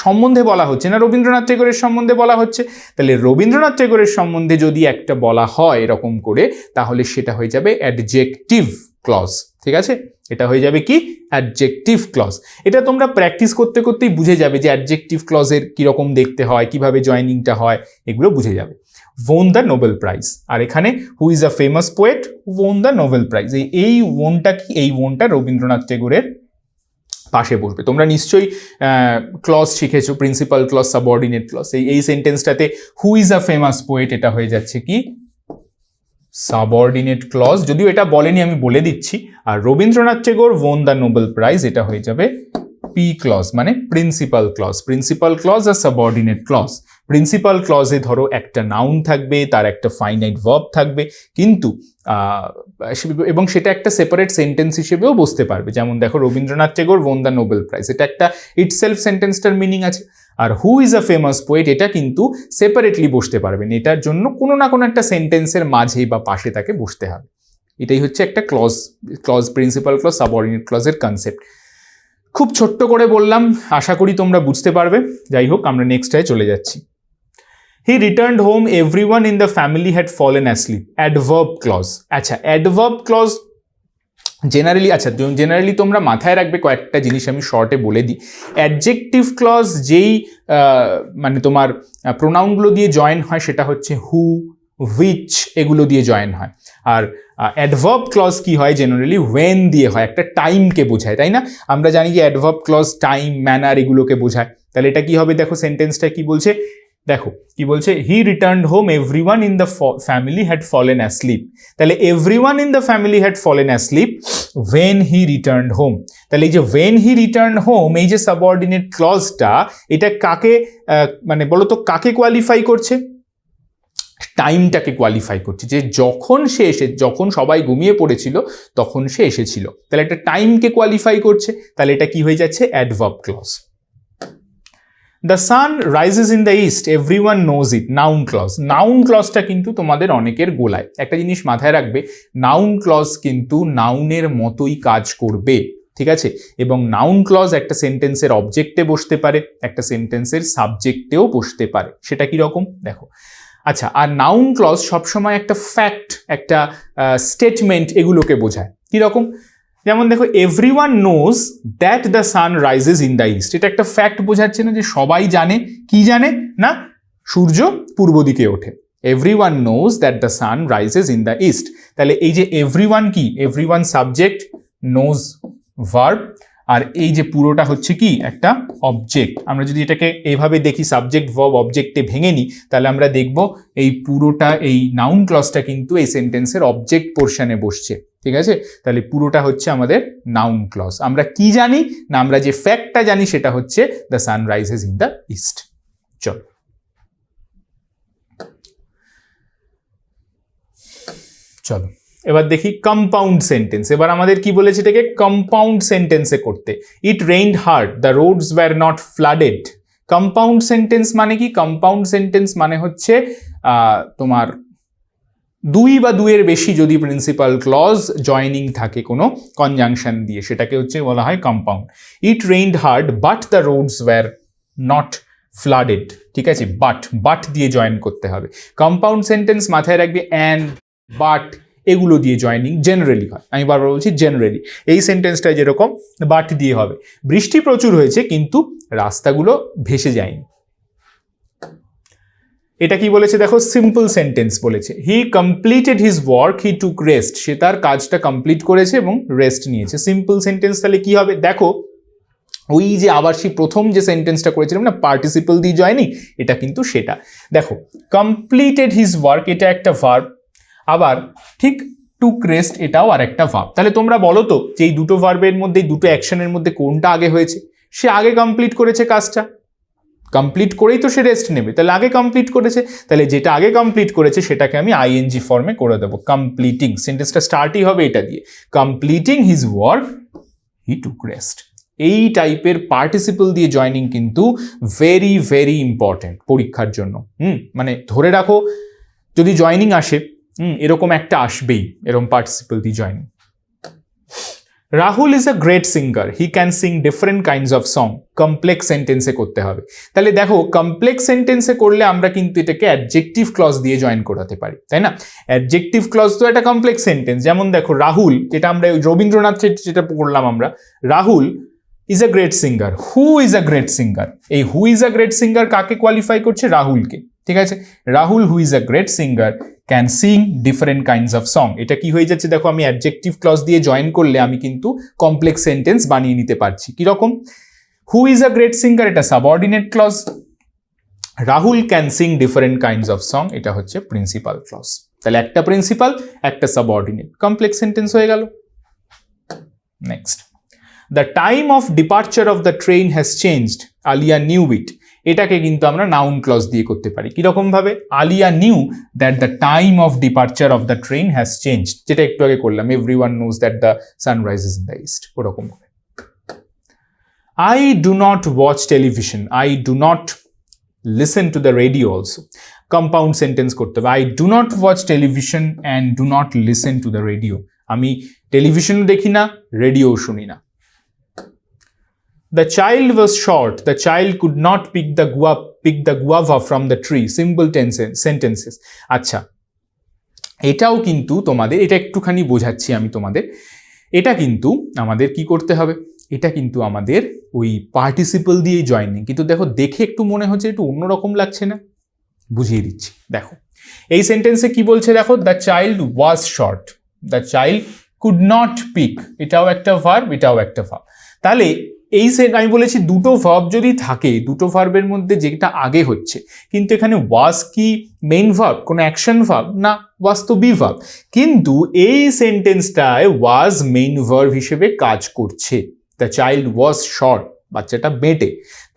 Speaker 2: সম্বন্ধে বলা হচ্ছে? না রবীন্দ্রনাথ টেগরের সম্বন্ধে বলা হচ্ছে। তাহলে রবীন্দ্রনাথ টেগরের সম্বন্ধে যদি একটা বলা হয় এরকম করে, তাহলে সেটা হয়ে যাবে অ্যাডজেক্টিভ ক্লজ, ঠিক আছে? এটা হয়ে যাবে কি? Adjective clause. এটা তোমরা প্র্যাকটিস করতে করতেই বুঝে যাবে যে অ্যাডজেক্টিভ ক্লজের কীরকম দেখতে হয়, কিভাবে জয়নিংটা হয়, এগুলো বুঝে যাবে। ওন দ্য নোবেল প্রাইজ, আর এখানে হু is a famous poet, on the Nobel prize, এই ওনটা কি? এই ওনটা রবীন্দ্রনাথ টেগরের পাশে বসবে। তোমরা নিশ্চয়ই ক্লজ শিখেছো, প্রিন্সিপাল ক্লজ, সাবঅর্ডিনেট ক্লজ। এই সেন্টেন্সটাতে who is a famous poet, এটা হয়ে যাচ্ছে কি? Subordinate clause. যদিও এটা বলেনি, আমি বলে দিচ্ছি। আর Rabindranath Tagore won the Nobel prize, এটা হয়ে যাবে পি ক্লজ, মানে প্রিন্সিপাল ক্লজ। প্রিন্সিপাল ক্লজ আর সাবঅর্ডিনেট ক্লজ। প্রিন্সিপাল ক্লজে ধরো একটা নাউন থাকবে, তার একটা ফাইনাইট ভার্ব থাকবে, কিন্তু এবং সেটা একটা সেপারেট সেন্টেন্স হিসেবেও বসতে পারবে। যেমন দেখো Rabindranath Tagore won the Nobel prize, এটা একটা ইটসেলফ সেন্টেন্সটার মিনিং আছে। আর who is a famous poet, এটা কিন্তু সেপারেটলি বসতে পারবেন, এটার জন্য কোনো না কোনো একটা সেন্টেন্সের মাঝে বা পাশে তাকে বসতে হবে। এটাই হচ্ছে একটা ক্লজ প্রিন্সিপাল ক্লজ, সাবঅর্ডিনেট ক্লজের কনসেপ্ট। খুব ছোট্ট করে বললাম, আশা করি তোমরা বুঝতে পারবে। যাই হোক, আমরা নেক্সটটায় চলে যাচ্ছি। He returned home, everyone in the family had fallen asleep. Adverb clause. আচ্ছা, অ্যাডভার্ব ক্লজ জেনারেলি তোমরা মাথায় রাখবে কয়েকটা জিনিস, আমি শর্টে বলে দিই। অ্যাডজেক্টিভ ক্লজ যেই মানে তোমার প্রোনাউনগুলো দিয়ে জয়েন হয়, সেটা হচ্ছে হু, হুইচ, এগুলো দিয়ে জয়েন হয়। আর অ্যাডভার্ব ক্লজ কি হয়? জেনারেলি ওয়েন দিয়ে হয়, একটা টাইমকে বোঝায়, তাই না? আমরা জানি যে অ্যাডভার্ব ক্লজ টাইম, ম্যানার এগুলোকে বোঝায়। তাহলে এটা কি হবে? দেখো সেন্টেন্সটা কি বলছে, দেখো কি বলছে, he returned home, everyone in the family had fallen asleep. তাহলে everyone in the family had fallen asleep when he returned home. তাহলে এই যে ওয়েন হি রিটার্নড হোম, এই যে সাবঅর্ডিনেট ক্লজটা, এটা কাকে মানে বলো তো কাকে কোয়ালিফাই করছে? টাইমটাকে কোয়ালিফাই করছে, যে যখন সবাই ঘুমিয়ে পড়েছিল তখন সে এসেছিল, তাহলে একটা টাইমকে কোয়ালিফাই করছে, তাহলে এটা কি হয়ে যাচ্ছে? Adverb clause. The sun rises in the east, everyone knows it, noun clause. Noun ক্লজটা কিন্তু তোমাদের অনেকের গোলায়। একটা জিনিস মাথায় রাখবে, নাউন ক্লজ কিন্তু নাউনের মতোই কাজ করবে, ঠিক আছে? এবং নাউন ক্লজ একটা সেন্টেন্সের অবজেক্টে বসতে পারে, একটা সেন্টেন্সের সাবজেক্টেও বসতে পারে। সেটা কি রকম দেখো। আচ্ছা, আর নাউন ক্লজ সবসময় একটা ফ্যাক্ট, একটা স্টেটমেন্ট এগুলোকে বোঝায়। কীরকম? যেমন দেখো, everyone knows that the sun rises in the east, এটা একটা ফ্যাক্ট বোঝাচ্ছে না যে সবাই জানে? কি জানে না? সূর্য পূর্ব দিকে ওঠে। Everyone knows that the sun rises in the east, তাহলে এই যে এভরিওয়ান কি? এভরিওয়ান সাবজেক্ট, নোজ ভার্ব, আর এই যে পুরোটা হচ্ছে কি? একটা অবজেক্ট। আমরা যদি এটাকে এইভাবে দেখি, সাবজেক্ট ভার্ব অবজেক্টে ভেঙে নিই, তাহলে আমরা দেখব এই পুরোটা, এই নাউন ক্লজটা কিন্তু এই সেন্টেন্সের অবজেক্ট পোর্শনে বসছে, ঠিক আছে? তাহলে পুরোটা হচ্ছে আমাদের নাউন ক্লজ। আমরা কি জানি না? আমরা যে ফ্যাক্টটা জানি সেটা হচ্ছে the sun rises in the east. চলো এবার দেখি কম্পাউন্ড সেন্টেন্স। এবার আমাদের কি বলেছে এটাকে? কম্পাউন্ড সেন্টেন্সে করতে। It rained hard, the roads wire not flooded. Compound sentence মানে কি? কম্পাউন্ড সেন্টেন্স মানে হচ্ছে তোমার দুই বা দুইয়ের বেশি যদি প্রিন্সিপাল ক্লজ জয়নিং থাকে কোনো কনজাংশন দিয়ে, সেটাকে হচ্ছে বলা হয় compound. It rained hard but the roads wire not flooded, ঠিক আছে? বাট দিয়ে জয়েন করতে হবে। কম্পাউন্ড সেন্টেন্স মাথায় রাখবে অ্যান্ড, বাট এগুলো দিয়ে জয়েনিং জেনারেলি হয়। আমি বারবার বলছি জেনারেলি। এই সেন্টেন্সটা যেরকম বাট দিয়ে হবে। বৃষ্টি প্রচুর হয়েছে কিন্তু রাস্তাগুলো ভেসে যায়নি। এটা কি বলেছে দেখো? সিম্পল সেন্টেন্স বলেছে। He completed his work, he took rest. সে তার কাজটা কমপ্লিট করেছে এবং রেস্ট নিয়েছে। সিম্পল সেন্টেন্স তাহলে কি হবে দেখো, ওই যে আবার সেই প্রথম যে সেন্টেন্সটা করেছিলাম না, পার্টিসিপল দিয়ে জয়নিং, এটা কিন্তু সেটা। দেখো, কমপ্লিটেড হিজ ওয়ার্ক এটা একটা ভার্ব, আবার ঠিক টুক রেস্ট এটাও আর একটা ভার্ব। তাহলে তোমরা বলো তো যে এই দুটো ভার্বের মধ্যে, দুটো অ্যাকশনের মধ্যে কোনটা আগে হয়েছে? সে আগে কমপ্লিট করেছে কাজটা, কমপ্লিট করেই তো সে রেস্ট নেবে, তাহলে আগে কমপ্লিট করেছে। তাহলে যেটা আগে কমপ্লিট করেছে সেটাকে আমি আইএনজি ফর্মে করে দেবো, কমপ্লিটিং। সেন্টেন্সটা স্টার্টই হবে এটা দিয়ে, completing his work he took rest. এই টাইপের পার্টিসিপল দিয়ে জয়নিং কিন্তু ভেরি ভেরি ইম্পর্টেন্ট পরীক্ষার জন্য। মানে ধরে রাখো, যদি জয়নিং আসে এরকম একটা আসবেই, এরকম পার্টিসিপল দিয়ে joining. Rahul is a great singer, he can sing different kinds of song. Complex সেন্টেন্সে করতে হবে। তাহলে দেখো, কমপ্লেক্স সেন্টেন্সে করলে আমরা কিন্তু এটাকে অ্যাডজেক্টিভ ক্লজ দিয়ে জয়েন করাতে পারি, তাই না? অ্যাডজেক্টিভ ক্লজ তো একটা কমপ্লেক্স সেন্টেন্স। যেমন দেখো, রাহুল, যেটা আমরা রবীন্দ্রনাথের যেটা পড়লাম আমরা, Rahul is a great singer. Who is a great singer, এই who is a great singer কাকে কোয়ালিফাই করছে? রাহুলকে, ঠিক আছে? Rahul who is a great singer can sing different kinds of song. এটা কি হয়ে যাচ্ছে দেখো, আমি অ্যাডজেক্টিভ ক্লজ দিয়ে জয়েন করলে আমি কিন্তু কমপ্লেক্স সেন্টেন্স বানিয়ে নিতে পারছি। কিরকম? Who is a great singer এটা subordinate clause, Rahul can sing different kinds of song এটা হচ্ছে প্রিন্সিপাল ক্লজ। তাহলে একটা প্রিন্সিপাল, একটা সাবঅর্ডিনেট, কমপ্লেক্স সেন্টেন্স হয়ে গেল। Next, the time of departure of the train has changed, Alia knew it. এটাকে কিন্তু আমরা নাউন ক্লজ দিয়ে করতে পারি। কিরকম ভাবে? Aliya knew that the time of departure of the train has changed, যেটা একটু আগে করলাম। Everyone knows that the sun rises in the east, ওরকম করে। I do not watch television, I do not listen to the radio also. Compound sentence করতে হবে। I do not watch television and do not listen to the radio. আমি টেলিভিশনও দেখি না, radio শুনি না। The child was short, the child could not pick the guava from the tree. Simple sentences. আচ্ছা, এটাও কিন্তু তোমাদের, এটা একটুখানি বোঝাচ্ছি আমি তোমাদের। এটা কিন্তু আমাদের কি করতে হবে? এটা কিন্তু আমাদের ওই পার্টিসিপল দিয়ে জয়েনিং। কিন্তু দেখো, দেখে একটু মনে হচ্ছে একটু অন্যরকম লাগছে না? বুঝিয়ে দিচ্ছি। দেখো, এই সেন্টেন্সে কি বলছে দেখো, the child was short, the child could not pick, এটাও একটা ভার্ব, এটাও একটা ভার্ব। তাহলে এই আমি বলেছি দুটো ভার্ব যদি থাকে, দুটো ভার্বের মধ্যে যেটা আগে হচ্ছে, কিন্তু এখানে ওয়াজ কি মেইন ভার্ব, কোনো অ্যাকশন ভার্ব না, ওয়াজ তো বি ভার্ব, কিন্তু এই সেন্টেন্সটায় ওয়াজ মেইন ভার্ব হিসেবে কাজ করছে। দ্য চাইল্ড ওয়াজ শর্ট, বাচ্চাটা বেঁটে,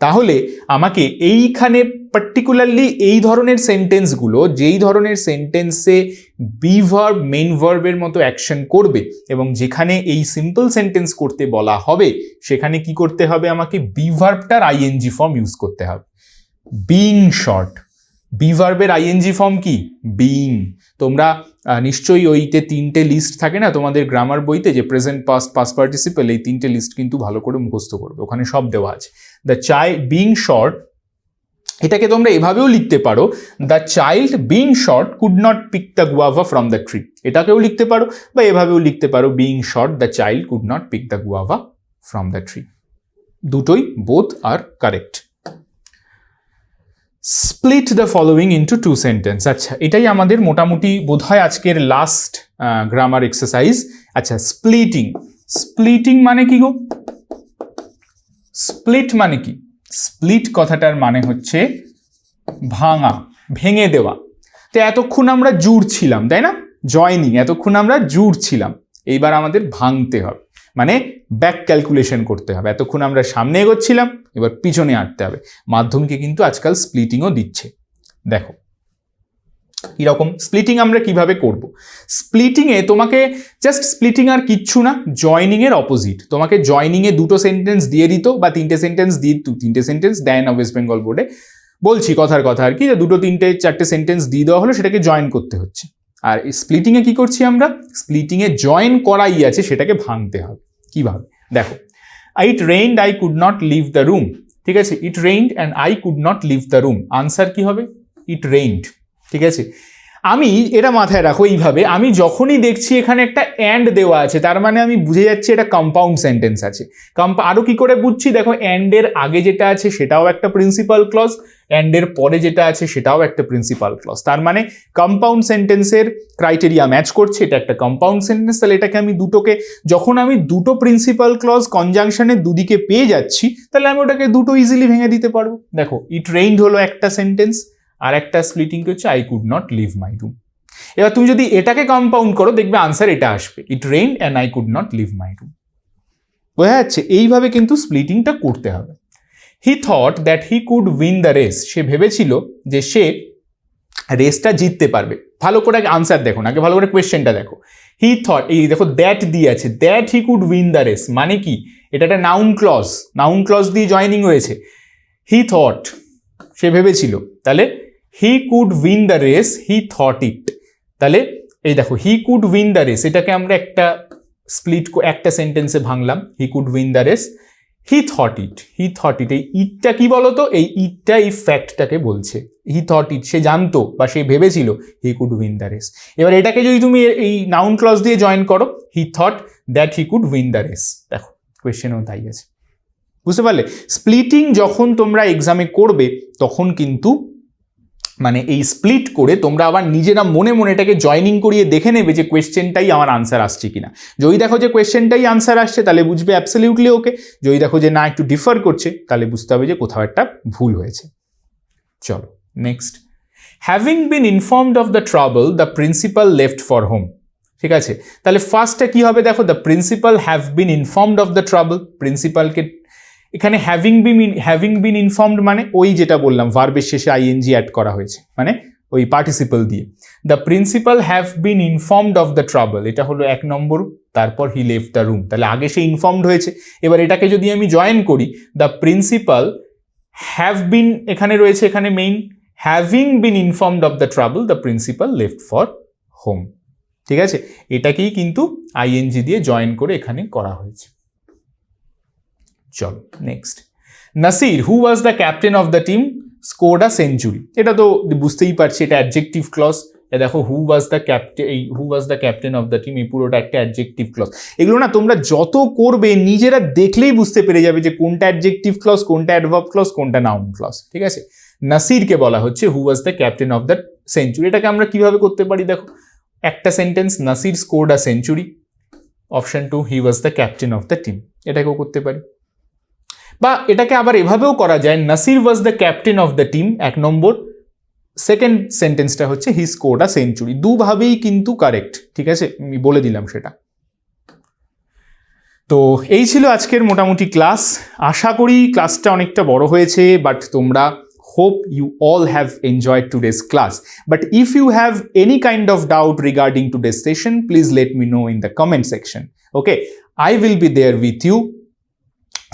Speaker 2: তাহলে আমাকে এইখানে পার্টিকুলারলি এই ধরনের সেন্টেন্সগুলো, যেই ধরনের সেন্টেন্সে বি ভার্ব মেইন ভার্বের মতো অ্যাকশন করবে এবং যেখানে এই সিম্পল সেন্টেন্স করতে বলা হবে, সেখানে কি করতে হবে, আমাকে বি ভার্বটার আইএনজি ফর্ম ইউজ করতে হবে। বিং শর্ট, বি ভার্বের আইএনজি ফর্ম কি? বিং। তোমরা নিশ্চয়ই ওইতে 3টে লিস্ট থাকে না তোমাদের গ্রামার বইতে, যে প্রেজেন্ট পাস্ট পাস্ট পার্টিসিপল, এই 3টে লিস্ট কিন্তু ভালো করে মুখস্থ করবে, ওখানে সব দেওয়া আছে। দ্য চাইল্ড বিং শর্ট, এটাকে তোমরা এভাবেও লিখতে পারো, the child being short could not pick the guava from the tree, এটাকেও লিখতে পারো, বা এভাবেও লিখতে পারো, being short the child could not pick the guava from the tree. দুটোই বোথ আর correct. Split the following into 2 sentence. আচ্ছা, এটাই আমাদের মোটামুটি বোধহয় আজকের লাস্ট গ্রামার এক্সারসাইজ। আচ্ছা, স্প্লিটিং, স্প্লিটিং মানে কি গো? স্প্লিট মানে কি? স্প্লিট কথাটার মানে হচ্ছে ভাঙা, ভেঙে দেওয়া। তো এতক্ষণ আমরা জুড়ছিলাম, তাই না? জয়নিং, এতক্ষণ আমরা জুড়ছিলাম, এইবার আমাদের ভাঙতে হবে, মানে ব্যাক ক্যালকুলেশন করতে হবে। এতক্ষণ আমরা সামনে এগোচ্ছিলাম, এবার পিছনে আঁটতে হবে। মাধ্যমিকে কিন্তু আজকাল স্প্লিটিংও দিচ্ছে। দেখো কিরকম স্প্লিটিং আমরা কিভাবে করব। স্প্লিটিংয়ে তোমাকে জাস্ট স্প্লিটিং আর কিচ্ছু না, জয়নিংয়ের অপোজিট। তোমাকে জয়নিংয়ে 2টো সেন্টেন্স দিয়ে দিত বা 3টে সেন্টেন্স দিয়ে, 3টে সেন্টেন্স দেয় না ওয়েস্ট বেঙ্গল বোর্ডে, বলছি কথার কথা আর কি, যে 2টো 3টে 4টে সেন্টেন্স দিয়ে দেওয়া হলো, সেটাকে জয়েন করতে হচ্ছে। আর স্প্লিটিংয়ে কি করছি আমরা? স্প্লিটিংয়ে জয়েন করাই আছে, সেটাকে ভাঙতে হবে। কিভাবে দেখো, it rained I could not leave the room, ঠিক আছে? It rained and I could not leave the room, answer কি হবে? ইট রেইনড, ঠিক আছে? আমি এটা মাথায় রাখো এইভাবে, আমি যখনই দেখছি এখানে একটা অ্যান্ড দেওয়া আছে, তার মানে আমি বুঝে যাচ্ছি এটা কম্পাউন্ড সেন্টেন্স আছে। আরও কি করে বুঝছি? দেখো, অ্যান্ডের আগে যেটা আছে সেটাও একটা প্রিন্সিপাল ক্লজ, অ্যান্ডের পরে যেটা আছে সেটাও একটা প্রিন্সিপাল ক্লজ, তার মানে কম্পাউন্ড সেন্টেন্সের ক্রাইটেরিয়া ম্যাচ করছে, এটা একটা কম্পাউন্ড সেন্টেন্স। তাহলে এটাকে আমি যখন আমি 2টো প্রিন্সিপাল ক্লজ কনজাংশনের দুদিকে পেয়ে যাচ্ছি, তাহলে আমি ওটাকে 2টো ইজিলি ভেঙে দিতে পারবো। দেখো, ইট রেইনড হলো একটা সেন্টেন্স, আর একটা স্প্লিটিং হচ্ছে I could not leave my room. এবার তুমি যদি এটাকে কম্পাউন্ড করো, দেখবে আনসার এটা আসবে, it rained and I could not leave my room. বোঝা যাচ্ছে? এইভাবে কিন্তু স্প্লিটিংটা করতে হবে। He thought that he could win the race, সে ভেবেছিল যে সে রেসটা জিততে পারবে। ভালো করে আনসার দেখো না, আগে ভালো করে কোয়েশ্চেনটা দেখো। হি থট, এই দেখো দ্যাট দিয়ে আছে, that he could win the race মানে কি? এটা একটা নাউন ক্লজ, নাউন ক্লজ দিয়ে জয়নিং হয়েছে। হি থট, সে ভেবেছিল, তাহলে he could win the race, he thought it. তাহলে এই দেখো, he could win the race, এটাকে আমরা একটা একটা সেন্টেন্সে ভাঙলাম, he could win the race, he thought it, he thought it. এই ইটটা কি বলতো? এই ইটটা এই ফ্যাক্টটাকে বলছে। হি থট ইট, সে জানতো বা সে ভেবেছিল হি কুড উইন দ্য রেস। এবার এটাকে যদি তুমি এই নাউন ক্লজ দিয়ে জয়েন করো, হি thought that he could win the race, দেখো কোয়েশ্চেনও তাই আছে। বুঝতে পারলে? স্প্লিটিং যখন তোমরা এক্সামে করবে, তখন কিন্তু মানে এই স্প্লিট করে তোমরা আবার নিজেরা মনে মনে এটাকে জয়নিং করিয়ে দেখে নেবে যে কোয়েশ্চেনটাই আমার আনসার আসছে কিনা। যদি দেখো যে কোয়েশ্চেনটাই আনসার আসছে, তাহলে বুঝবে অ্যাবসলিউটলি ওকে। যদি দেখো যে না, একটু ডিফার করছে, তাহলে বুঝতে হবে যে কোথাও একটা ভুল হয়েছে। চলো next. Having been informed of the trouble, the principal left for home. ঠিক আছে, তাহলে ফার্স্টটা কি হবে? দেখো, the principal have been informed of the trouble, প্রিন্সিপালকে এখানে হ্যাভিং বিন ইনফর্মড মানে ওই যেটা বললাম, ভার্বের শেষে আইএনজি অ্যাড করা হয়েছে, মানে ওই পার্টিসিপল দিয়ে। The principal have been informed of the trouble, এটা হলো 1 নম্বর। তারপর হি লেফট দ্য রুম, তাহলে আগে সে ইনফর্মড হয়েছে। এবার এটাকে যদি আমি জয়েন করি, দ্য প্রিন্সিপাল হ্যাভ বিন এখানে রয়েছে, এখানে main, having been informed of the trouble, the principal left for home. ঠিক আছে, এটাকেই কিন্তু আইএনজি দিয়ে জয়েন করে এখানে করা হয়েছে। চলো next. Nasir, who was the captain of the team, scored a century. এটা তো বুঝতেই পারছি, এটা অ্যাডজেক্টিভ ক্লজ। দেখো, হু ওয়াজ দ্য ক্যাপ্টেন, এই who was the captain of the team, এই পুরোটা একটা অ্যাডজেক্টিভ ক্লজ। এগুলো না তোমরা যত করবে নিজেরা দেখলেই বুঝতে পেরে যাবে যে কোনটা অ্যাডজেক্টিভ ক্লজ, কোনটা অ্যাডভার্ব ক্লজ, কোনটা নাউন ক্লজ। ঠিক আছে, নাসিরকে বলা হচ্ছে who was the captain of the century. এটাকে আমরা কিভাবে করতে পারি? দেখো, একটা sentence, Nasir scored a century, option 2 he was the captain of the team, এটাকেও করতে পারি। বা এটাকে আবার এভাবেও করা যায়, Nasir was the captain of the team 1 number, second সেন্টেন্সটা হচ্ছে হি স্কোর্ড আ সেঞ্চুরি। দুভাবেই কিন্তু কারেক্ট। ঠিক আছে, আমি বলে দিলাম সেটা। তো এই ছিল আজকের মোটামুটি ক্লাস। আশা করি ক্লাসটা অনেকটা বড় হয়েছে, বাট তোমরা hope you all have enjoyed today's class. But if you have any kind of doubt regarding today's session, please let me know in the comment section. Okay, I will be there with you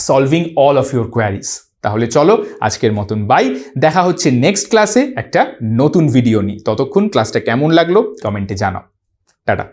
Speaker 2: solving all of your queries. তাহলে চলো আজকের মতন by, দেখা হচ্ছে next ক্লাসে একটা নতুন video নিয়ে। ততক্ষণ ক্লাসটা কেমন লাগলো কমেন্টে জানাও। টাটা।